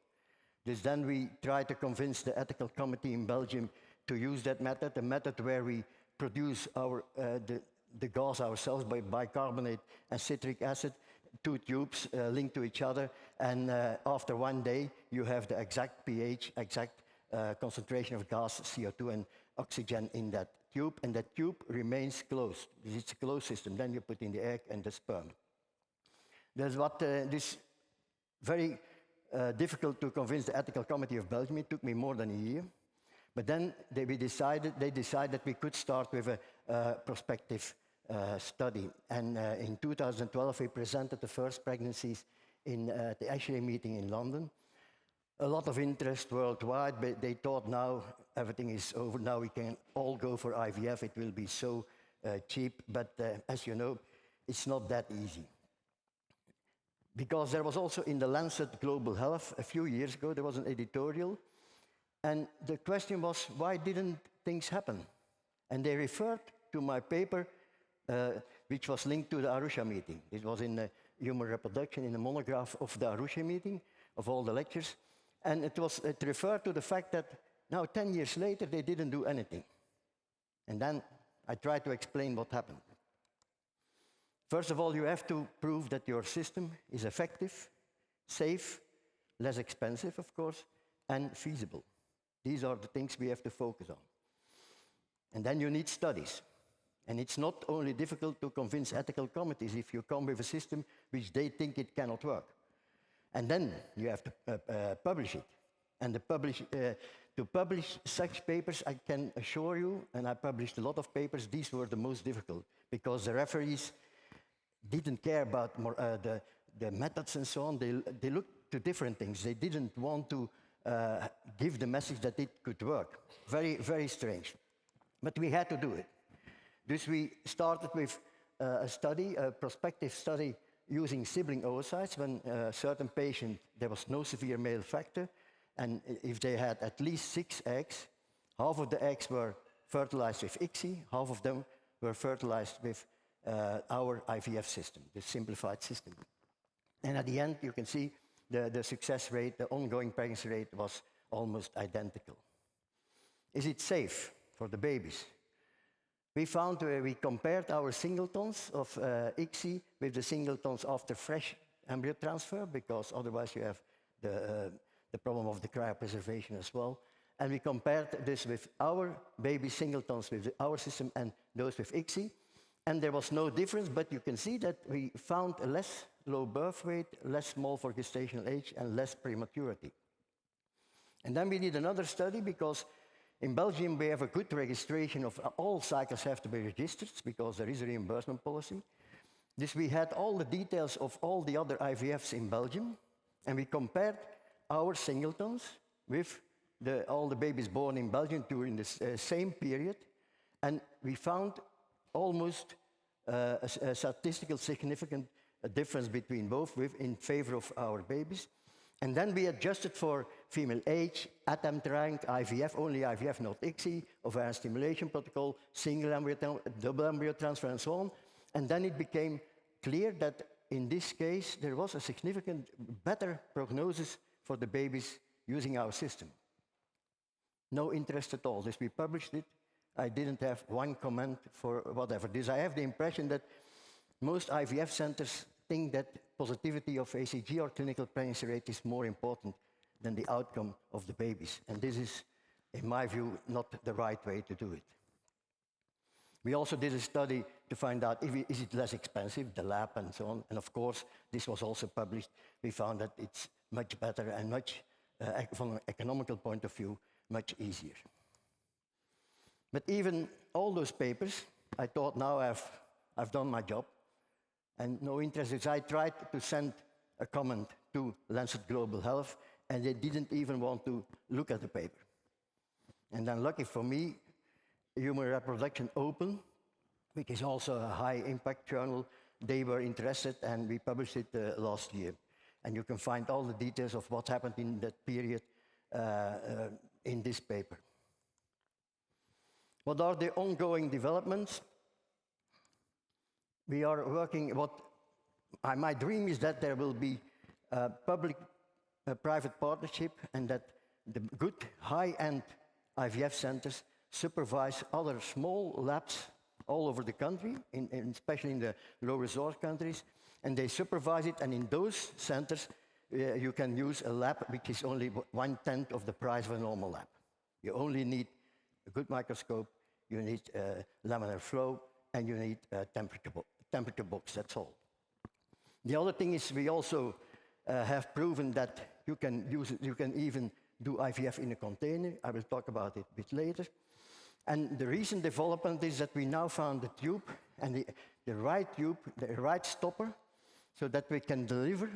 Then we tried to convince the ethical committee in Belgium to use that method, a method where we produce the gas ourselves by bicarbonate and citric acid, 2 tubes linked to each other, and after 1 day, you have the exact pH, exact concentration of gas, CO2 and oxygen in that tube, and that tube remains closed. It's a closed system. Then you put in the egg and the sperm. That's what this very difficult to convince the ethical committee of Belgium. It took me more than a year. But then they decided that we could start with a prospective study. And in 2012, we presented the first pregnancies in the Ashley meeting in London. A lot of interest worldwide, but they thought now everything is over. Now we can all go for IVF. It will be so cheap. But as you know, it's not that easy. Because there was also in the Lancet Global Health, a few years ago, there was an editorial. And the question was, why didn't things happen? And they referred to my paper, which was linked to the Arusha meeting. It was in the Human Reproduction, in the monograph of the Arusha meeting, of all the lectures. And it referred to the fact that now, 10 years later, they didn't do anything. And then I tried to explain what happened. First of all, you have to prove that your system is effective, safe, less expensive, of course, and feasible. These are the things we have to focus on. And then you need studies. And it's not only difficult to convince ethical committees if you come with a system which they think it cannot work. And then you have to publish it. And to publish such papers, I can assure you, and I published a lot of papers, these were the most difficult, because the referees didn't care about the methods and so on. They looked to different things. They didn't want to give the message that it could work. Very, very strange. But we had to do it. Thus we started with a study, a prospective study using sibling oocytes when a certain patient, there was no severe male factor, and if they had at least 6 eggs, half of the eggs were fertilized with ICSI, half of them were fertilized with our IVF system, the simplified system. And at the end, you can see the success rate, the ongoing pregnancy rate was almost identical. Is it safe for the babies? We found we compared our singletons of ICSI with the singletons after fresh embryo transfer, because otherwise you have the problem of the cryopreservation as well. And we compared this with our baby singletons with our system and those with ICSI. And there was no difference, but you can see that we found a less low birth weight, less small for gestational age, and less prematurity. And then we did another study, because in Belgium we have a good registration of all cycles have to be registered, because there is a reimbursement policy. This we had all the details of all the other IVFs in Belgium, and we compared our singletons with all the babies born in Belgium during this same period, and we found almost a statistical significant difference between both in favor of our babies. And then we adjusted for female age, attempt rank, IVF, only IVF, not ICSI, ovarian stimulation protocol, single embryo, double embryo transfer, and so on. And then it became clear that in this case there was a significant better prognosis for the babies using our system. No interest at all. This we published it. I didn't have one comment for whatever. This I have the impression that most IVF centers think that positivity of ACG or clinical pregnancy rate is more important than the outcome of the babies. And this is, in my view, not the right way to do it. We also did a study to find out is it less expensive, the lab and so on. And of course, this was also published. We found that it's much better and much, from an economical point of view, much easier. But even all those papers, I thought now I've done my job. And no interest. I tried to send a comment to Lancet Global Health, and they didn't even want to look at the paper. And then lucky for me, Human Reproduction Open, which is also a high impact journal, they were interested, and we published it last year. And you can find all the details of what happened in that period in this paper. What are the ongoing developments? We are working, my dream is that there will be a public-private partnership, and that the good high-end IVF centers supervise other small labs all over the country, especially in the low-resource countries, and they supervise it, and in those centers you can use a lab which is only 1/10 of the price of a normal lab. You only need a good microscope, you need laminar flow, and you need temperature box, that's all. The other thing is we also have proven that you can even do IVF in a container. I will talk about it a bit later. And the recent development is that we now found the tube, and the right stopper, so that we can deliver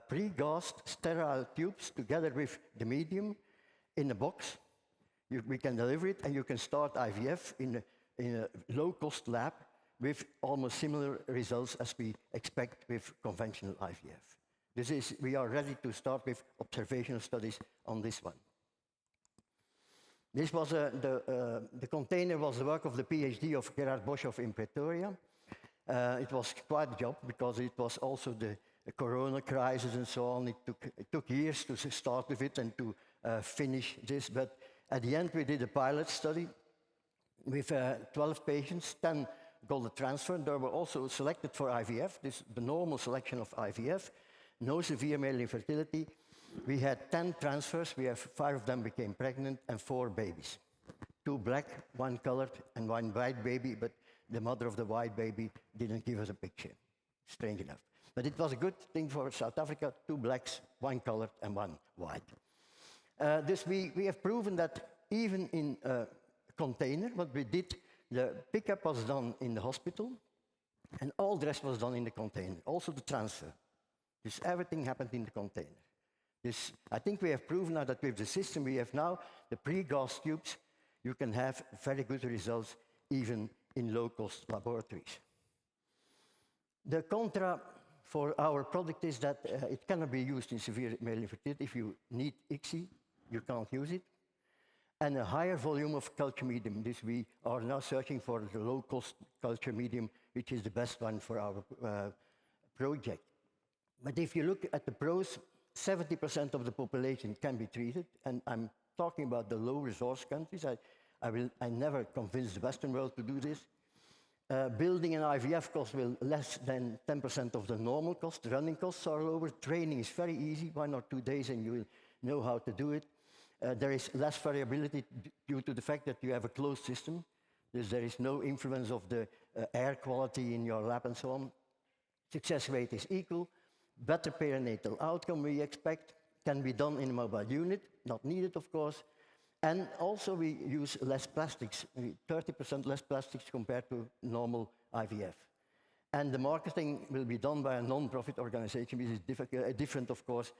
pre-gassed sterile tubes together with the medium in a box. We can deliver it, and you can start IVF in a low-cost lab with almost similar results as we expect with conventional IVF. We are ready to start with observational studies on this one. This was the container was the work of the PhD of Gerard Boschoff in Pretoria. It was quite a job, because it was also the corona crisis and so on. It took years to start with it and to finish this, but at the end we did a pilot study with 12 patients, 10 got the transfer. They were also selected for IVF, the normal selection of IVF, no severe male infertility. We had 10 transfers, 5 of them became pregnant, and 4 babies. 2 black, 1 colored, and 1 white baby, but the mother of the white baby didn't give us a picture, strange enough. But it was a good thing for South Africa, 2 blacks, 1 colored, and 1 white. We have proven that even in a container, what we did, the pickup was done in the hospital, and all the rest was done in the container, also the transfer. Everything happened in the container. I think we have proven now that with the system we have now, the pre-gas tubes, you can have very good results even in low-cost laboratories. The contra for our product is that it cannot be used in severe male infertility. If you need ICSI, you can't use it. And a higher volume of culture medium. We are now searching for the low-cost culture medium, which is the best one for our project. But if you look at the pros, 70% of the population can be treated, and I'm talking about the low-resource countries. I never convinced the Western world to do this. Building an IVF cost will less than 10% of the normal cost. Running costs are lower. Training is very easy, 1 or 2 days, and you will know how to do it. There is less variability due to the fact that you have a closed system. There is no influence of the air quality in your lab and so on. Success rate is equal. Better perinatal outcome we expect can be done in a mobile unit, not needed, of course. And also we use less plastics, 30% less plastics compared to normal IVF. And the marketing will be done by a non-profit organization, which is different, of course.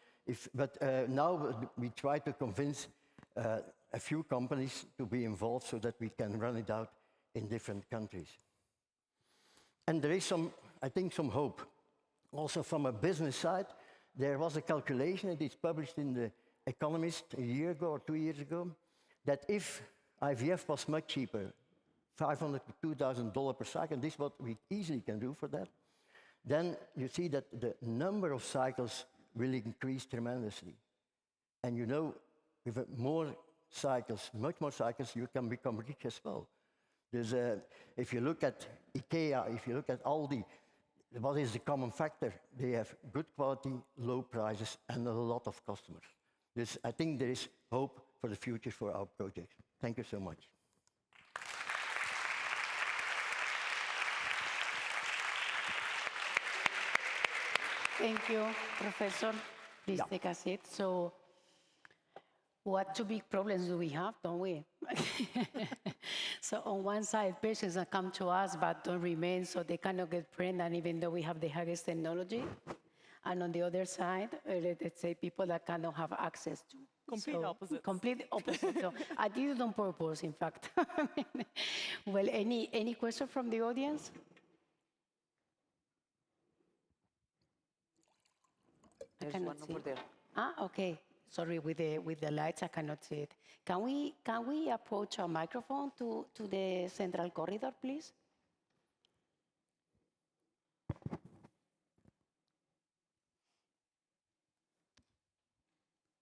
But now we try to convince a few companies to be involved so that we can run it out in different countries. And there is I think, some hope. Also from a business side, there was a calculation, it is published in The Economist a year ago or 2 years ago, that if IVF was much cheaper, $500 to $2,000 per cycle, and this is what we easily can do for that, then you see that the number of cycles will increase tremendously. And you know, with more cycles, much more cycles, you can become rich as well. If you look at IKEA, if you look at Aldi, what is the common factor? They have good quality, low prices, and a lot of customers. I think there is hope for the future for our project. Thank you so much. Thank you, Professor. Please take a seat. So, what 2 big problems do we have, don't we? So on one side, patients that come to us but don't remain, so they cannot get pregnant even though we have the highest technology. And on the other side, let's say people that cannot have access to. Complete opposite. Complete opposite. So I did it on purpose, in fact. Well, any question from the audience? There's one over there. Okay. Sorry, with the lights, I cannot see it. Can we approach a microphone to the central corridor, please?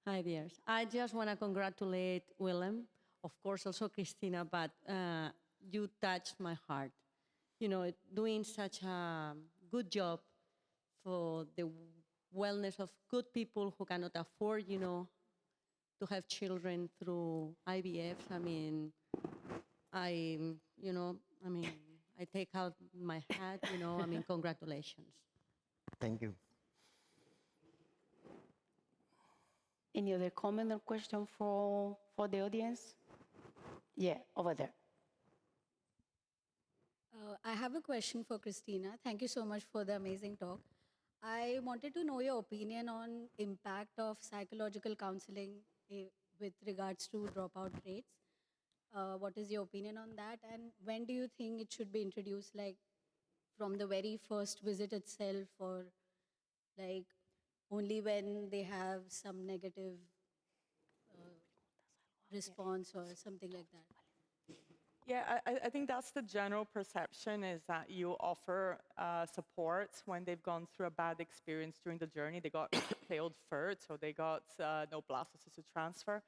Hi, dears. I just want to congratulate Willem, of course, also Cristina, but you touched my heart. You know, doing such a good job for the wellness of good people who cannot afford, you know, to have children through IVF. I mean, I take out my hat, you know, I mean, congratulations. Thank you. Any other comment or question for the audience? Yeah, over there. I have a question for Cristina. Thank you so much for the amazing talk. I wanted to know your opinion on impact of psychological counseling with regards to dropout rates. What is your opinion on that? And when do you think it should be introduced, like from the very first visit itself, or like only when they have some negative response or something like that? Yeah, I think that's the general perception, is that you offer support when they've gone through a bad experience during the journey. They got failed FERT, so they got no blastocyst transfer.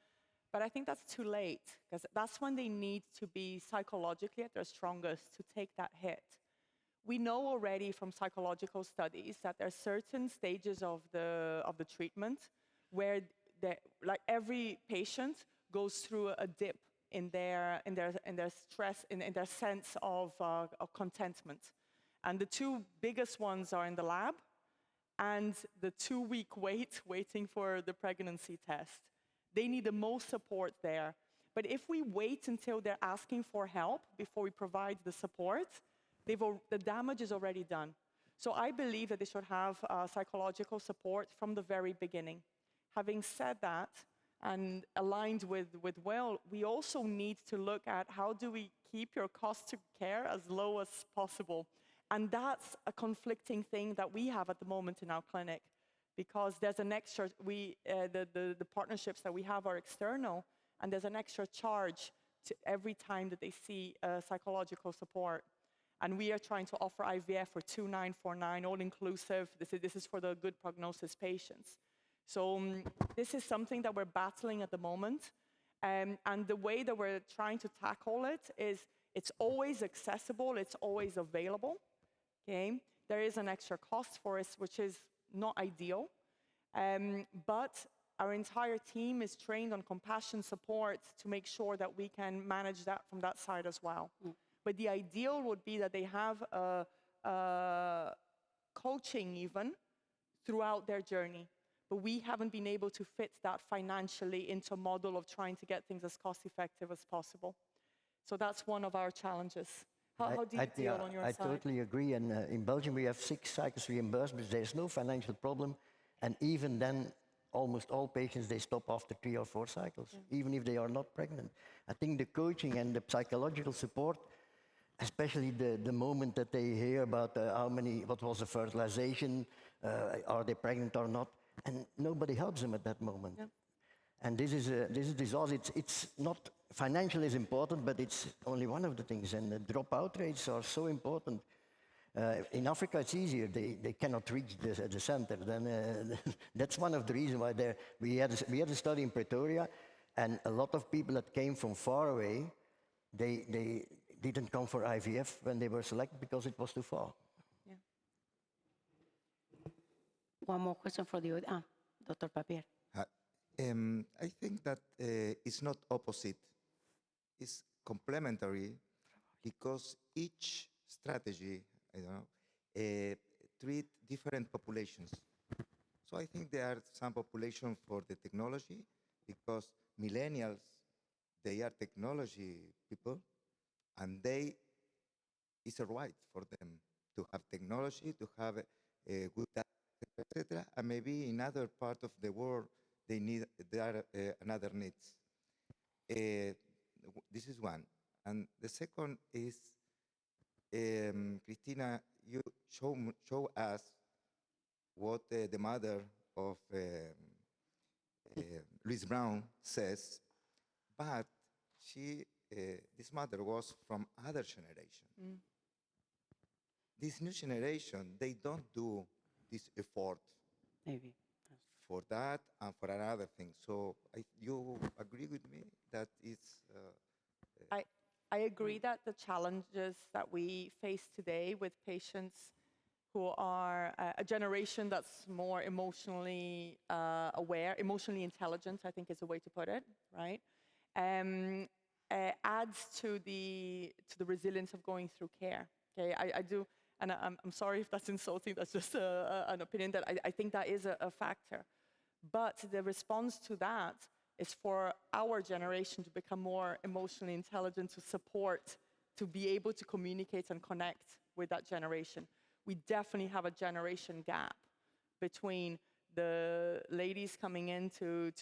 But I think that's too late, because that's when they need to be psychologically at their strongest to take that hit. We know already from psychological studies that there are certain stages of the treatment where like every patient goes through a dip in their stress, in their sense of contentment. And the 2 biggest ones are in the lab and the 2-week waiting for the pregnancy test. They need the most support there. But if we wait until they're asking for help before we provide the support, the damage is already done. So I believe that they should have psychological support from the very beginning. Having said that, and aligned with Will, we also need to look at how do we keep your cost to care as low as possible. And that's a conflicting thing that we have at the moment in our clinic, because there's an extra, the partnerships that we have are external, and there's an extra charge to every time that they see psychological support. And we are trying to offer IVF for $2,949, all-inclusive. This is for the good prognosis patients. So this is something that we're battling at the moment. And the way that we're trying to tackle it is it's always accessible, it's always available. Okay? There is an extra cost for us, which is not ideal. But our entire team is trained on compassion support to make sure that we can manage that from that side as well. But the ideal would be that they have coaching even throughout their journey. But we haven't been able to fit that financially into a model of trying to get things as cost effective as possible. So that's one of our challenges. How do you deal on your I side? totally agree. And in Belgium, we have 6 cycles reimbursements. There's no financial problem. And even then, almost all patients, they stop after 3 or 4 cycles, even if they are not pregnant. I think the coaching and the psychological support, especially the moment that they hear about what was the fertilization, are they pregnant or not, and nobody helps them at that moment. Yeah. And this is disaster. It's not, financial is important, but it's only one of the things. And the dropout rates are so important. In Africa, it's easier. They cannot reach the center. Then that's one of the reasons why we had a study in Pretoria, and a lot of people that came from far away, they didn't come for IVF when they were selected because it was too far. Yeah. One more question for the audience. Dr. Papier. I think that it's not opposite. It's complementary because each strategy, treat different populations. So I think there are some population for the technology because millennials, they are technology people, and it's a right for them to have technology, to have a good data, etc. And maybe in other part of the world, there are another needs. This is one. And the second is, Cristina, you show us what the mother of Louise Brown says, but this mother was from other generation. This new generation, they don't do this effort. Maybe. For that and for another thing. So you agree with me that it's... I agree that the challenges that we face today with patients who are a generation that's more emotionally aware, emotionally intelligent, I think is a way to put it, right? Adds to the resilience of going through care. Okay, I do, and I'm sorry if that's insulting. That's just an opinion that I think that is a factor. But the response to that is for our generation to become more emotionally intelligent, to support, to be able to communicate and connect with that generation. We definitely have a generation gap between the ladies coming in to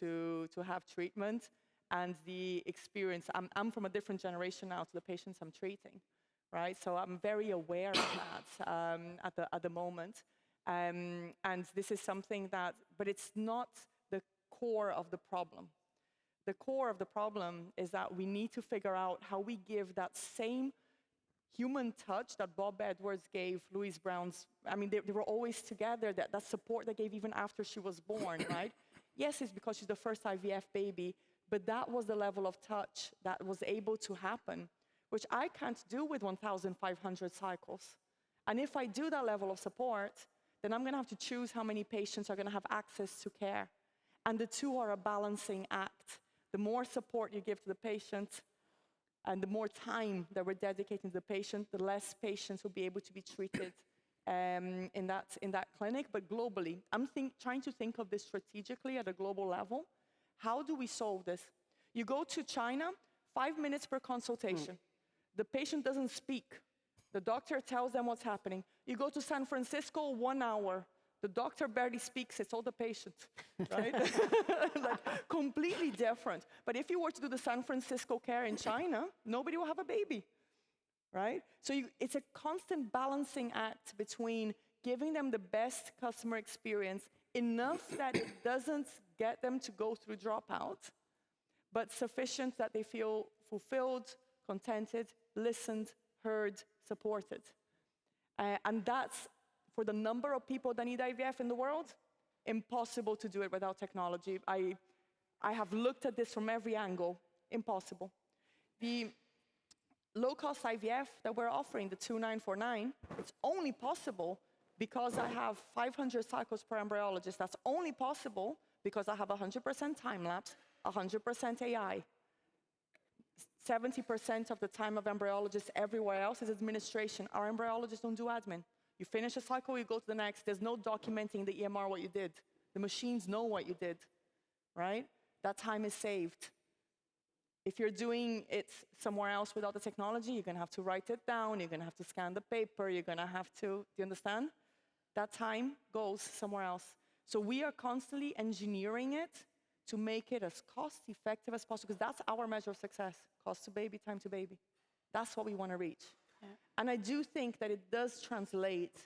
have treatment and the experience. I'm from a different generation now to the patients I'm treating, right? So I'm very aware of that at the moment. And this is something that, but it's not the core of the problem. The core of the problem is that we need to figure out how we give that same human touch that Bob Edwards gave Louise Brown's. I mean, they were always together, that support they gave even after she was born, right? Yes, it's because she's the first IVF baby, but that was the level of touch that was able to happen, which I can't do with 1,500 cycles. And if I do that level of support, then I'm going to have to choose how many patients are going to have access to care. And the two are a balancing act. The more support you give to the patient and the more time that we're dedicating to the patient, the less patients will be able to be treated in that clinic. But globally, I'm trying to think of this strategically at a global level. How do we solve this? You go to China, 5 minutes per consultation. The patient doesn't speak. The doctor tells them what's happening. You go to San Francisco, 1 hour. The doctor barely speaks, it's all the patient, right? Like, completely different. But if you were to do the San Francisco care in China, nobody will have a baby, right? So it's a constant balancing act between giving them the best customer experience, enough that it doesn't get them to go through dropout, but sufficient that they feel fulfilled, contented, listened, heard, supported. And that's, for the number of people that need IVF in the world, impossible to do it without technology. I have looked at this from every angle, impossible. The low-cost IVF that we're offering, the 2949, it's only possible because I have 500 cycles per embryologist. That's only possible because I have 100% time-lapse, 100% AI. 70% of the time of embryologists everywhere else is administration. Our embryologists don't do admin. You finish a cycle, you go to the next. There's no documenting the EMR what you did. The machines know what you did, right? That time is saved. If you're doing it somewhere else without the technology, you're going to have to write it down, you're going to have to scan the paper, you're going to have to, do you understand? That time goes somewhere else. So we are constantly engineering it to make it as cost-effective as possible, because that's our measure of success, cost to baby, time to baby. That's what we want to reach. Yeah. And I do think that it does translate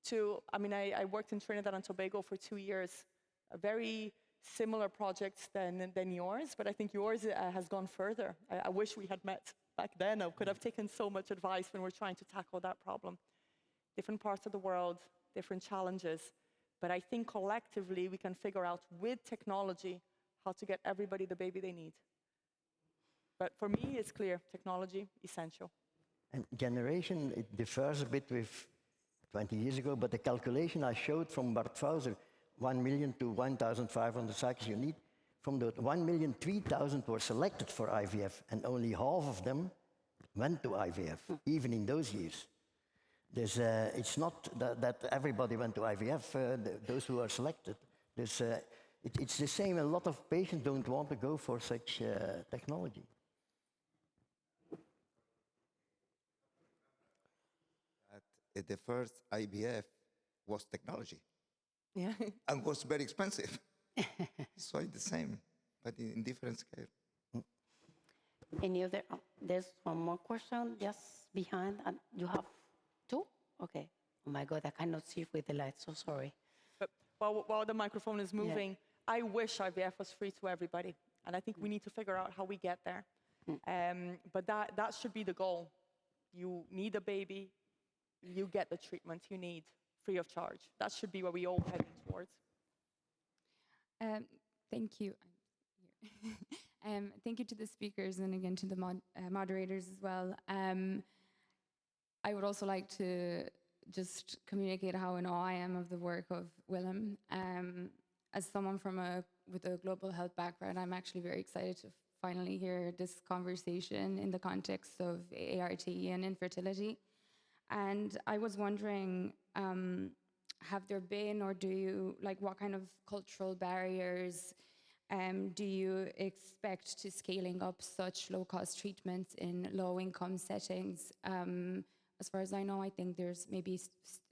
to, I mean, I worked in Trinidad and Tobago for 2 years, a very similar projects than yours, but I think yours has gone further. I wish we had met back then. I could have taken so much advice when we're trying to tackle that problem. Different parts of the world, different challenges, but I think collectively we can figure out with technology how to get everybody the baby they need. But for me, it's clear, technology, essential. And generation, it differs a bit with 20 years ago, but the calculation I showed from Bart Fauser, 1 million to 1,500 cycles you need. From the 1 million, 3,000 were selected for IVF, and only half of them went to IVF, even in those years. It's not that everybody went to IVF, those who are selected. It's the same, a lot of patients don't want to go for such technology. The first IVF was technology. Yeah. And was very expensive. So it's the same, but in different scale. Any other? Oh, there's one more question just behind. And you have two? Okay. Oh my God, I cannot see with the light, so sorry. But while the microphone is moving, yeah. I wish IVF was free to everybody. And I think we need to figure out how we get there. But that should be the goal. You need a baby, you get the treatment you need, free of charge. That should be what we all heading towards. Thank you. Thank you to the speakers and again to the moderators as well. I would also like to just communicate how in awe I am of the work of Willem. As someone with a global health background, I'm actually very excited to finally hear this conversation in the context of ART and infertility. And I was wondering, have there been, or do you, what kind of cultural barriers do you expect to scaling up such low-cost treatments in low-income settings? As far as I know, I think there's maybe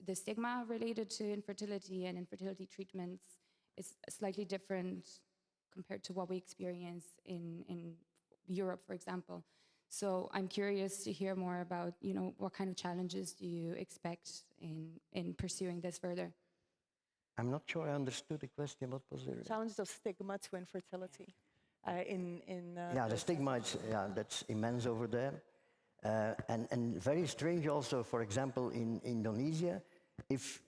the stigma related to infertility and infertility treatments is slightly different compared to what we experience in Europe, for example. So I'm curious to hear more about, what kind of challenges do you expect in pursuing this further? I'm not sure I understood the question. What was there? Challenges of stigma to infertility. The stigma, that's immense over there. And very strange also, for example, in Indonesia, if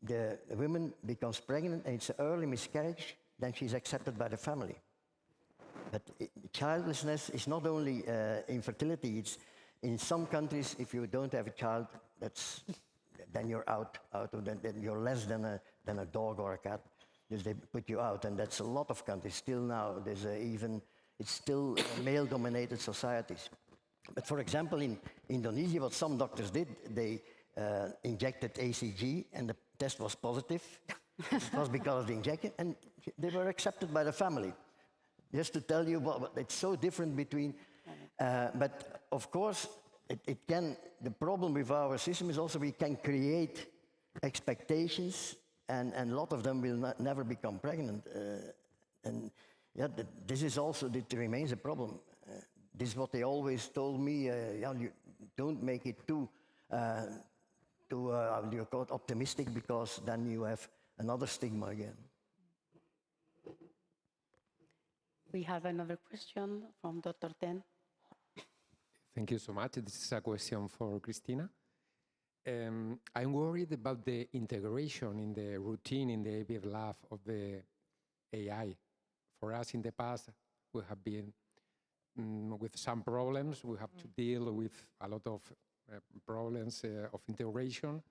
the woman becomes pregnant and it's an early miscarriage, then she's accepted by the family. But childlessness is not only infertility. It's in some countries, if you don't have a child, then you're out of that. Then you're less than a dog or a cat. Because they put you out, and that's a lot of countries. Still now, it's still male-dominated societies. But for example, in Indonesia, what some doctors did, they injected ACG, and the test was positive. It was because of the injection, and they were accepted by the family. Just to tell you, it's so different between. But of course, the problem with our system is also we can create expectations, and a lot of them will never become pregnant. This is also, it remains a problem. This is what they always told me, you don't make it too optimistic, because then you have another stigma again. We have another question from Dr. Ten. Thank you so much. This is a question for Cristina. I'm worried about the integration in the routine in the IVF lab of the AI. For us in the past, we have been with some problems. We have to deal with a lot of problems of integration.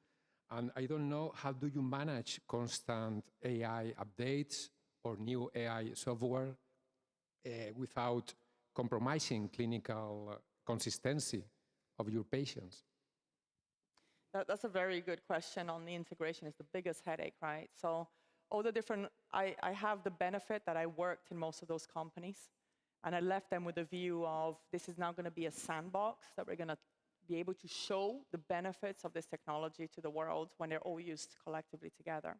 And I don't know, how do you manage constant AI updates or new AI software without compromising clinical consistency of your patients? That's a very good question on the integration. It's the biggest headache, right? So all the different, I have the benefit that I worked in most of those companies, and I left them with a view of this is now going to be a sandbox that we're going to be able to show the benefits of this technology to the world when they're all used collectively together.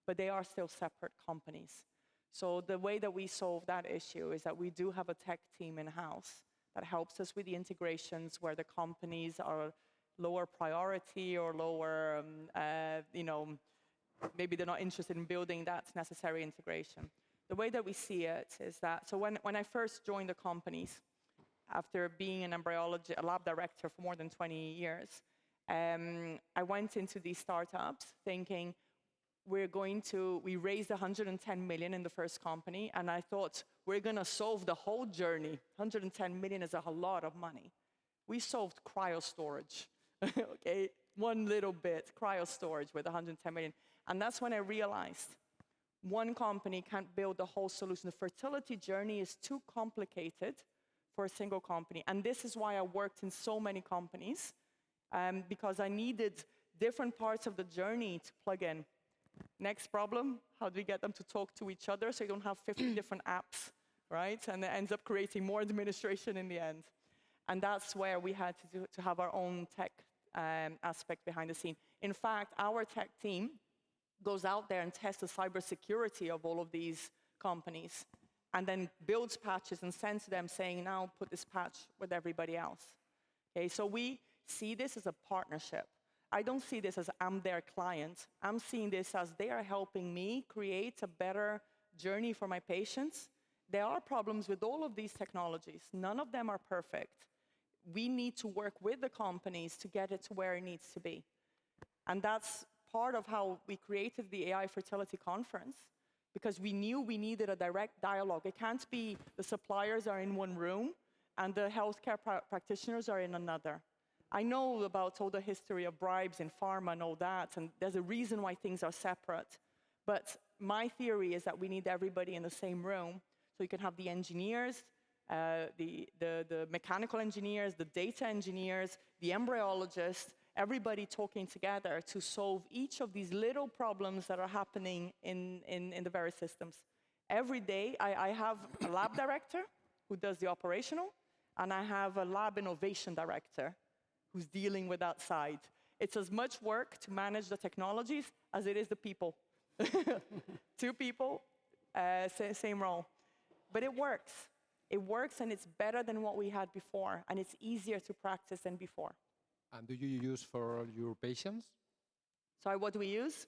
But they are still separate companies. So the way that we solve that issue is that we do have a tech team in-house that helps us with the integrations where the companies are lower priority or lower, maybe they're not interested in building that necessary integration. The way that we see it is that, so when I first joined the companies, after being an embryology, a lab director for more than 20 years, I went into these startups thinking, we raised 110 million in the first company, and I thought, we're gonna solve the whole journey. 110 million is a lot of money. We solved cryostorage, okay? One little bit, cryostorage with 110 million. And that's when I realized one company can't build the whole solution. The fertility journey is too complicated for a single company. And this is why I worked in so many companies, because I needed different parts of the journey to plug in. Next problem, how do we get them to talk to each other so you don't have 50 different apps, right? And it ends up creating more administration in the end. And that's where we had to have our own tech aspect behind the scene. In fact, our tech team goes out there and tests the cybersecurity of all of these companies and then builds patches and sends to them saying, now put this patch with everybody else. Okay, so we see this as a partnership. I don't see this as I'm their client. I'm seeing this as they are helping me create a better journey for my patients. There are problems with all of these technologies. None of them are perfect. We need to work with the companies to get it to where it needs to be. And that's part of how we created the AI Fertility Conference, because we knew we needed a direct dialogue. It can't be the suppliers are in one room and the healthcare practitioners are in another. I know about all the history of bribes in pharma and all that, and there's a reason why things are separate. But my theory is that we need everybody in the same room, so you can have the engineers, the mechanical engineers, the data engineers, the embryologists, everybody talking together to solve each of these little problems that are happening in the various systems. Every day, I have a lab director who does the operational, and I have a lab innovation director who's dealing with that side. It's as much work to manage the technologies as it is the people. Two people, same role. But it works. It works, and it's better than what we had before, and it's easier to practice than before. And do you use for your patients? Sorry, what do we use?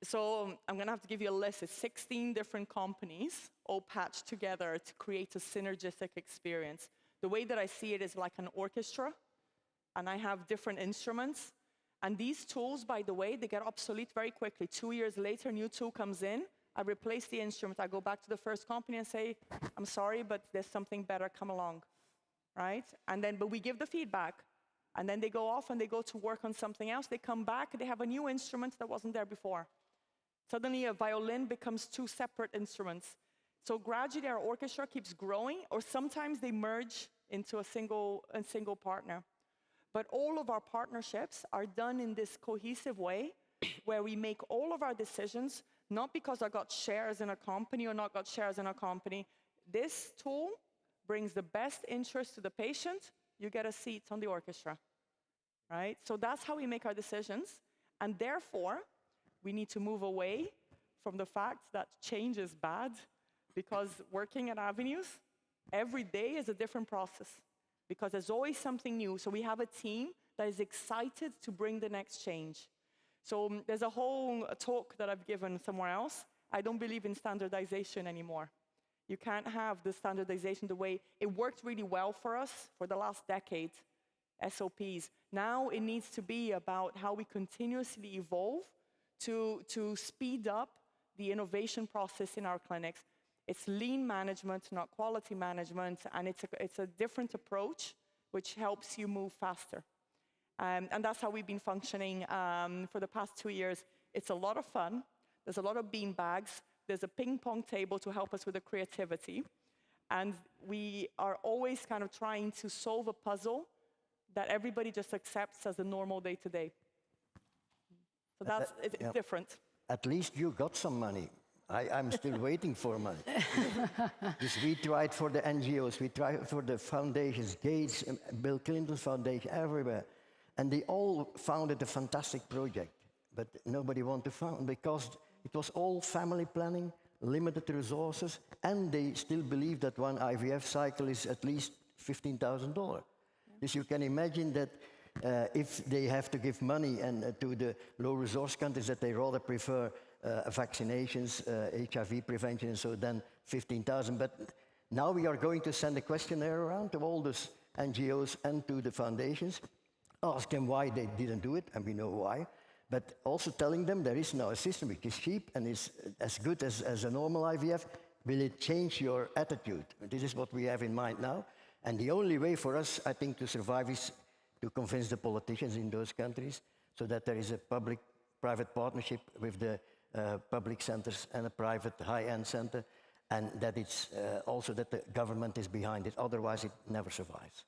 So I'm going to have to give you a list. It's 16 different companies all patched together to create a synergistic experience. The way that I see it is like an orchestra, and I have different instruments. And these tools, by the way, they get obsolete very quickly. 2 years later, a new tool comes in. I replace the instrument. I go back to the first company and say, I'm sorry, but there's something better come along, right? And then, but we give the feedback. And then they go off and they go to work on something else. They come back, they have a new instrument that wasn't there before. Suddenly a violin becomes two separate instruments. So gradually our orchestra keeps growing, or sometimes they merge into a single partner. But all of our partnerships are done in this cohesive way where we make all of our decisions, not because I got shares in a company or not got shares in a company. This tool brings the best interest to the patient. You get a seat on the orchestra, right? So that's how we make our decisions. And therefore, we need to move away from the fact that change is bad, because working at Avenues, every day is a different process, because there's always something new. So we have a team that is excited to bring the next change. So there's a whole talk that I've given somewhere else. I don't believe in standardization anymore. You can't have the standardization the way it worked really well for us for the last decade, SOPs. Now it needs to be about how we continuously evolve to speed up the innovation process in our clinics. It's lean management, not quality management, and it's a different approach which helps you move faster. And that's how we've been functioning for the past 2 years. It's a lot of fun. There's a lot of bean bags. There's a ping pong table to help us with the creativity. And we are always kind of trying to solve a puzzle that everybody just accepts as a normal day-to-day. So that's it's different. At least you got some money. I'm still waiting for money. Because we tried for the NGOs, we tried for the foundations, Gates, Bill Clinton's foundation, everywhere. And they all found it a fantastic project. But nobody wanted to fund because it was all family planning, limited resources, and they still believe that one IVF cycle is at least $15,000. So you can imagine that if they have to give money and to the low-resource countries, that they rather prefer vaccinations, HIV prevention, and so then 15,000. But now we are going to send a questionnaire around to all those NGOs and to the foundations, ask them why they didn't do it, and we know why. But also telling them there is now a system which is cheap and is as good as a normal IVF. Will it change your attitude? This is what we have in mind now. And the only way for us, I think, to survive is to convince the politicians in those countries so that there is a public-private partnership with the public centers and a private high-end center, and that it's also that the government is behind it. Otherwise, it never survives.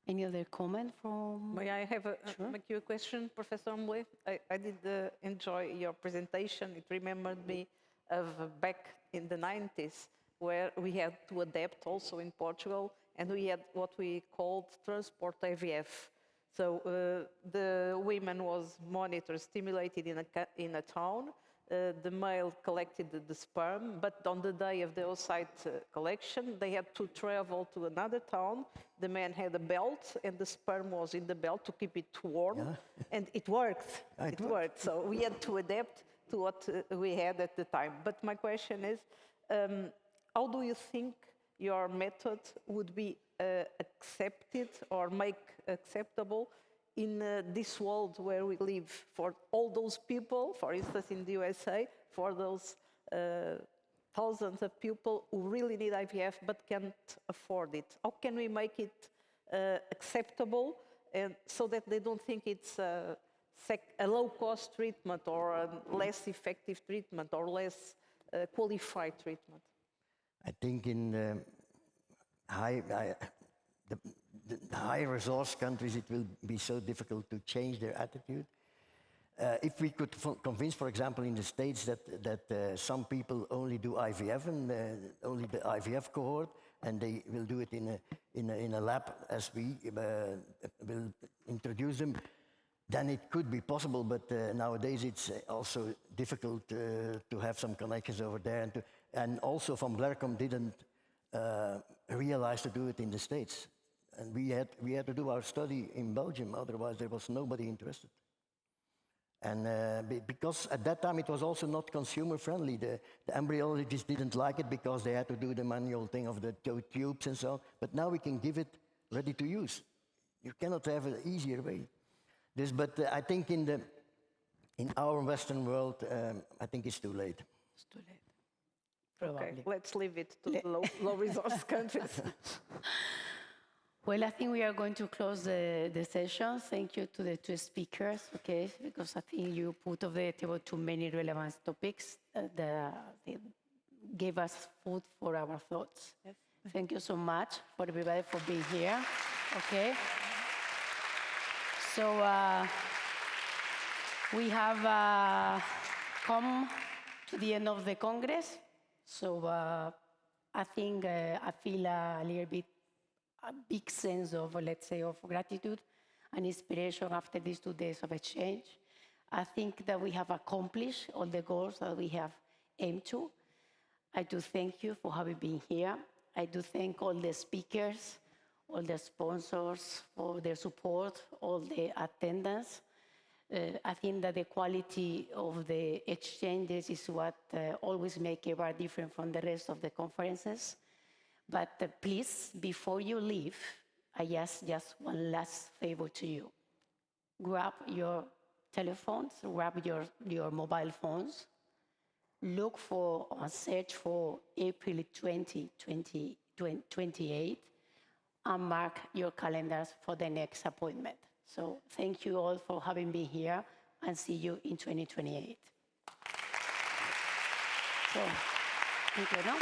Any other comment from? May I have make you a question, Professor Amble? I did enjoy your presentation. It remembered me of back in the 90s, where we had to adapt also in Portugal, and we had what we called transport IVF. So the women was monitored, stimulated in a town. The male collected the sperm, but on the day of the oocyte collection, they had to travel to another town. The man had a belt, and the sperm was in the belt to keep it warm, and it worked. It worked. So we had to adapt to what we had at the time. But my question is, how do you think your method would be accepted or make acceptable in this world where we live, for all those people, for instance, in the USA, for those thousands of people who really need IVF but can't afford it? How can we make it acceptable and so that they don't think it's a low-cost treatment or a less effective treatment or less qualified treatment? I think in the high-resource countries, it will be so difficult to change their attitude. If we could convince, for example, in the States that some people only do IVF and only the IVF cohort, and they will do it in a lab as we will introduce them, then it could be possible. But nowadays, it's also difficult to have some connections over there, and also Van Blercom didn't realize to do it in the States. And we had to do our study in Belgium, otherwise there was nobody interested. And because at that time it was also not consumer friendly. The embryologists didn't like it because they had to do the manual thing of the tubes and so on. But now we can give it ready to use. You cannot have an easier way. But I think in our Western world, I think it's too late. It's too late. Probably. Okay, let's leave it to the low-resource countries. Well, I think we are going to close the session. Thank you to the two speakers, okay, because I think you put on the table too many relevant topics that gave us food for our thoughts. Yes. Thank you so much for everybody for being here, okay? So we have come to the end of the Congress. So I think I feel a little bit a big sense of, let's say, of gratitude and inspiration after these 2 days of exchange. I think that we have accomplished all the goals that we have aimed to. I do thank you for having been here. I do thank all the speakers, all the sponsors for their support, all the attendance. I think that the quality of the exchanges is what always makes EBART different from the rest of the conferences. But please, before you leave, I ask just one last favor to you. Grab your telephones, grab your mobile phones, look for or search for April 2028 and mark your calendars for the next appointment. So thank you all for having me here, and see you in 2028. So, thank you, no?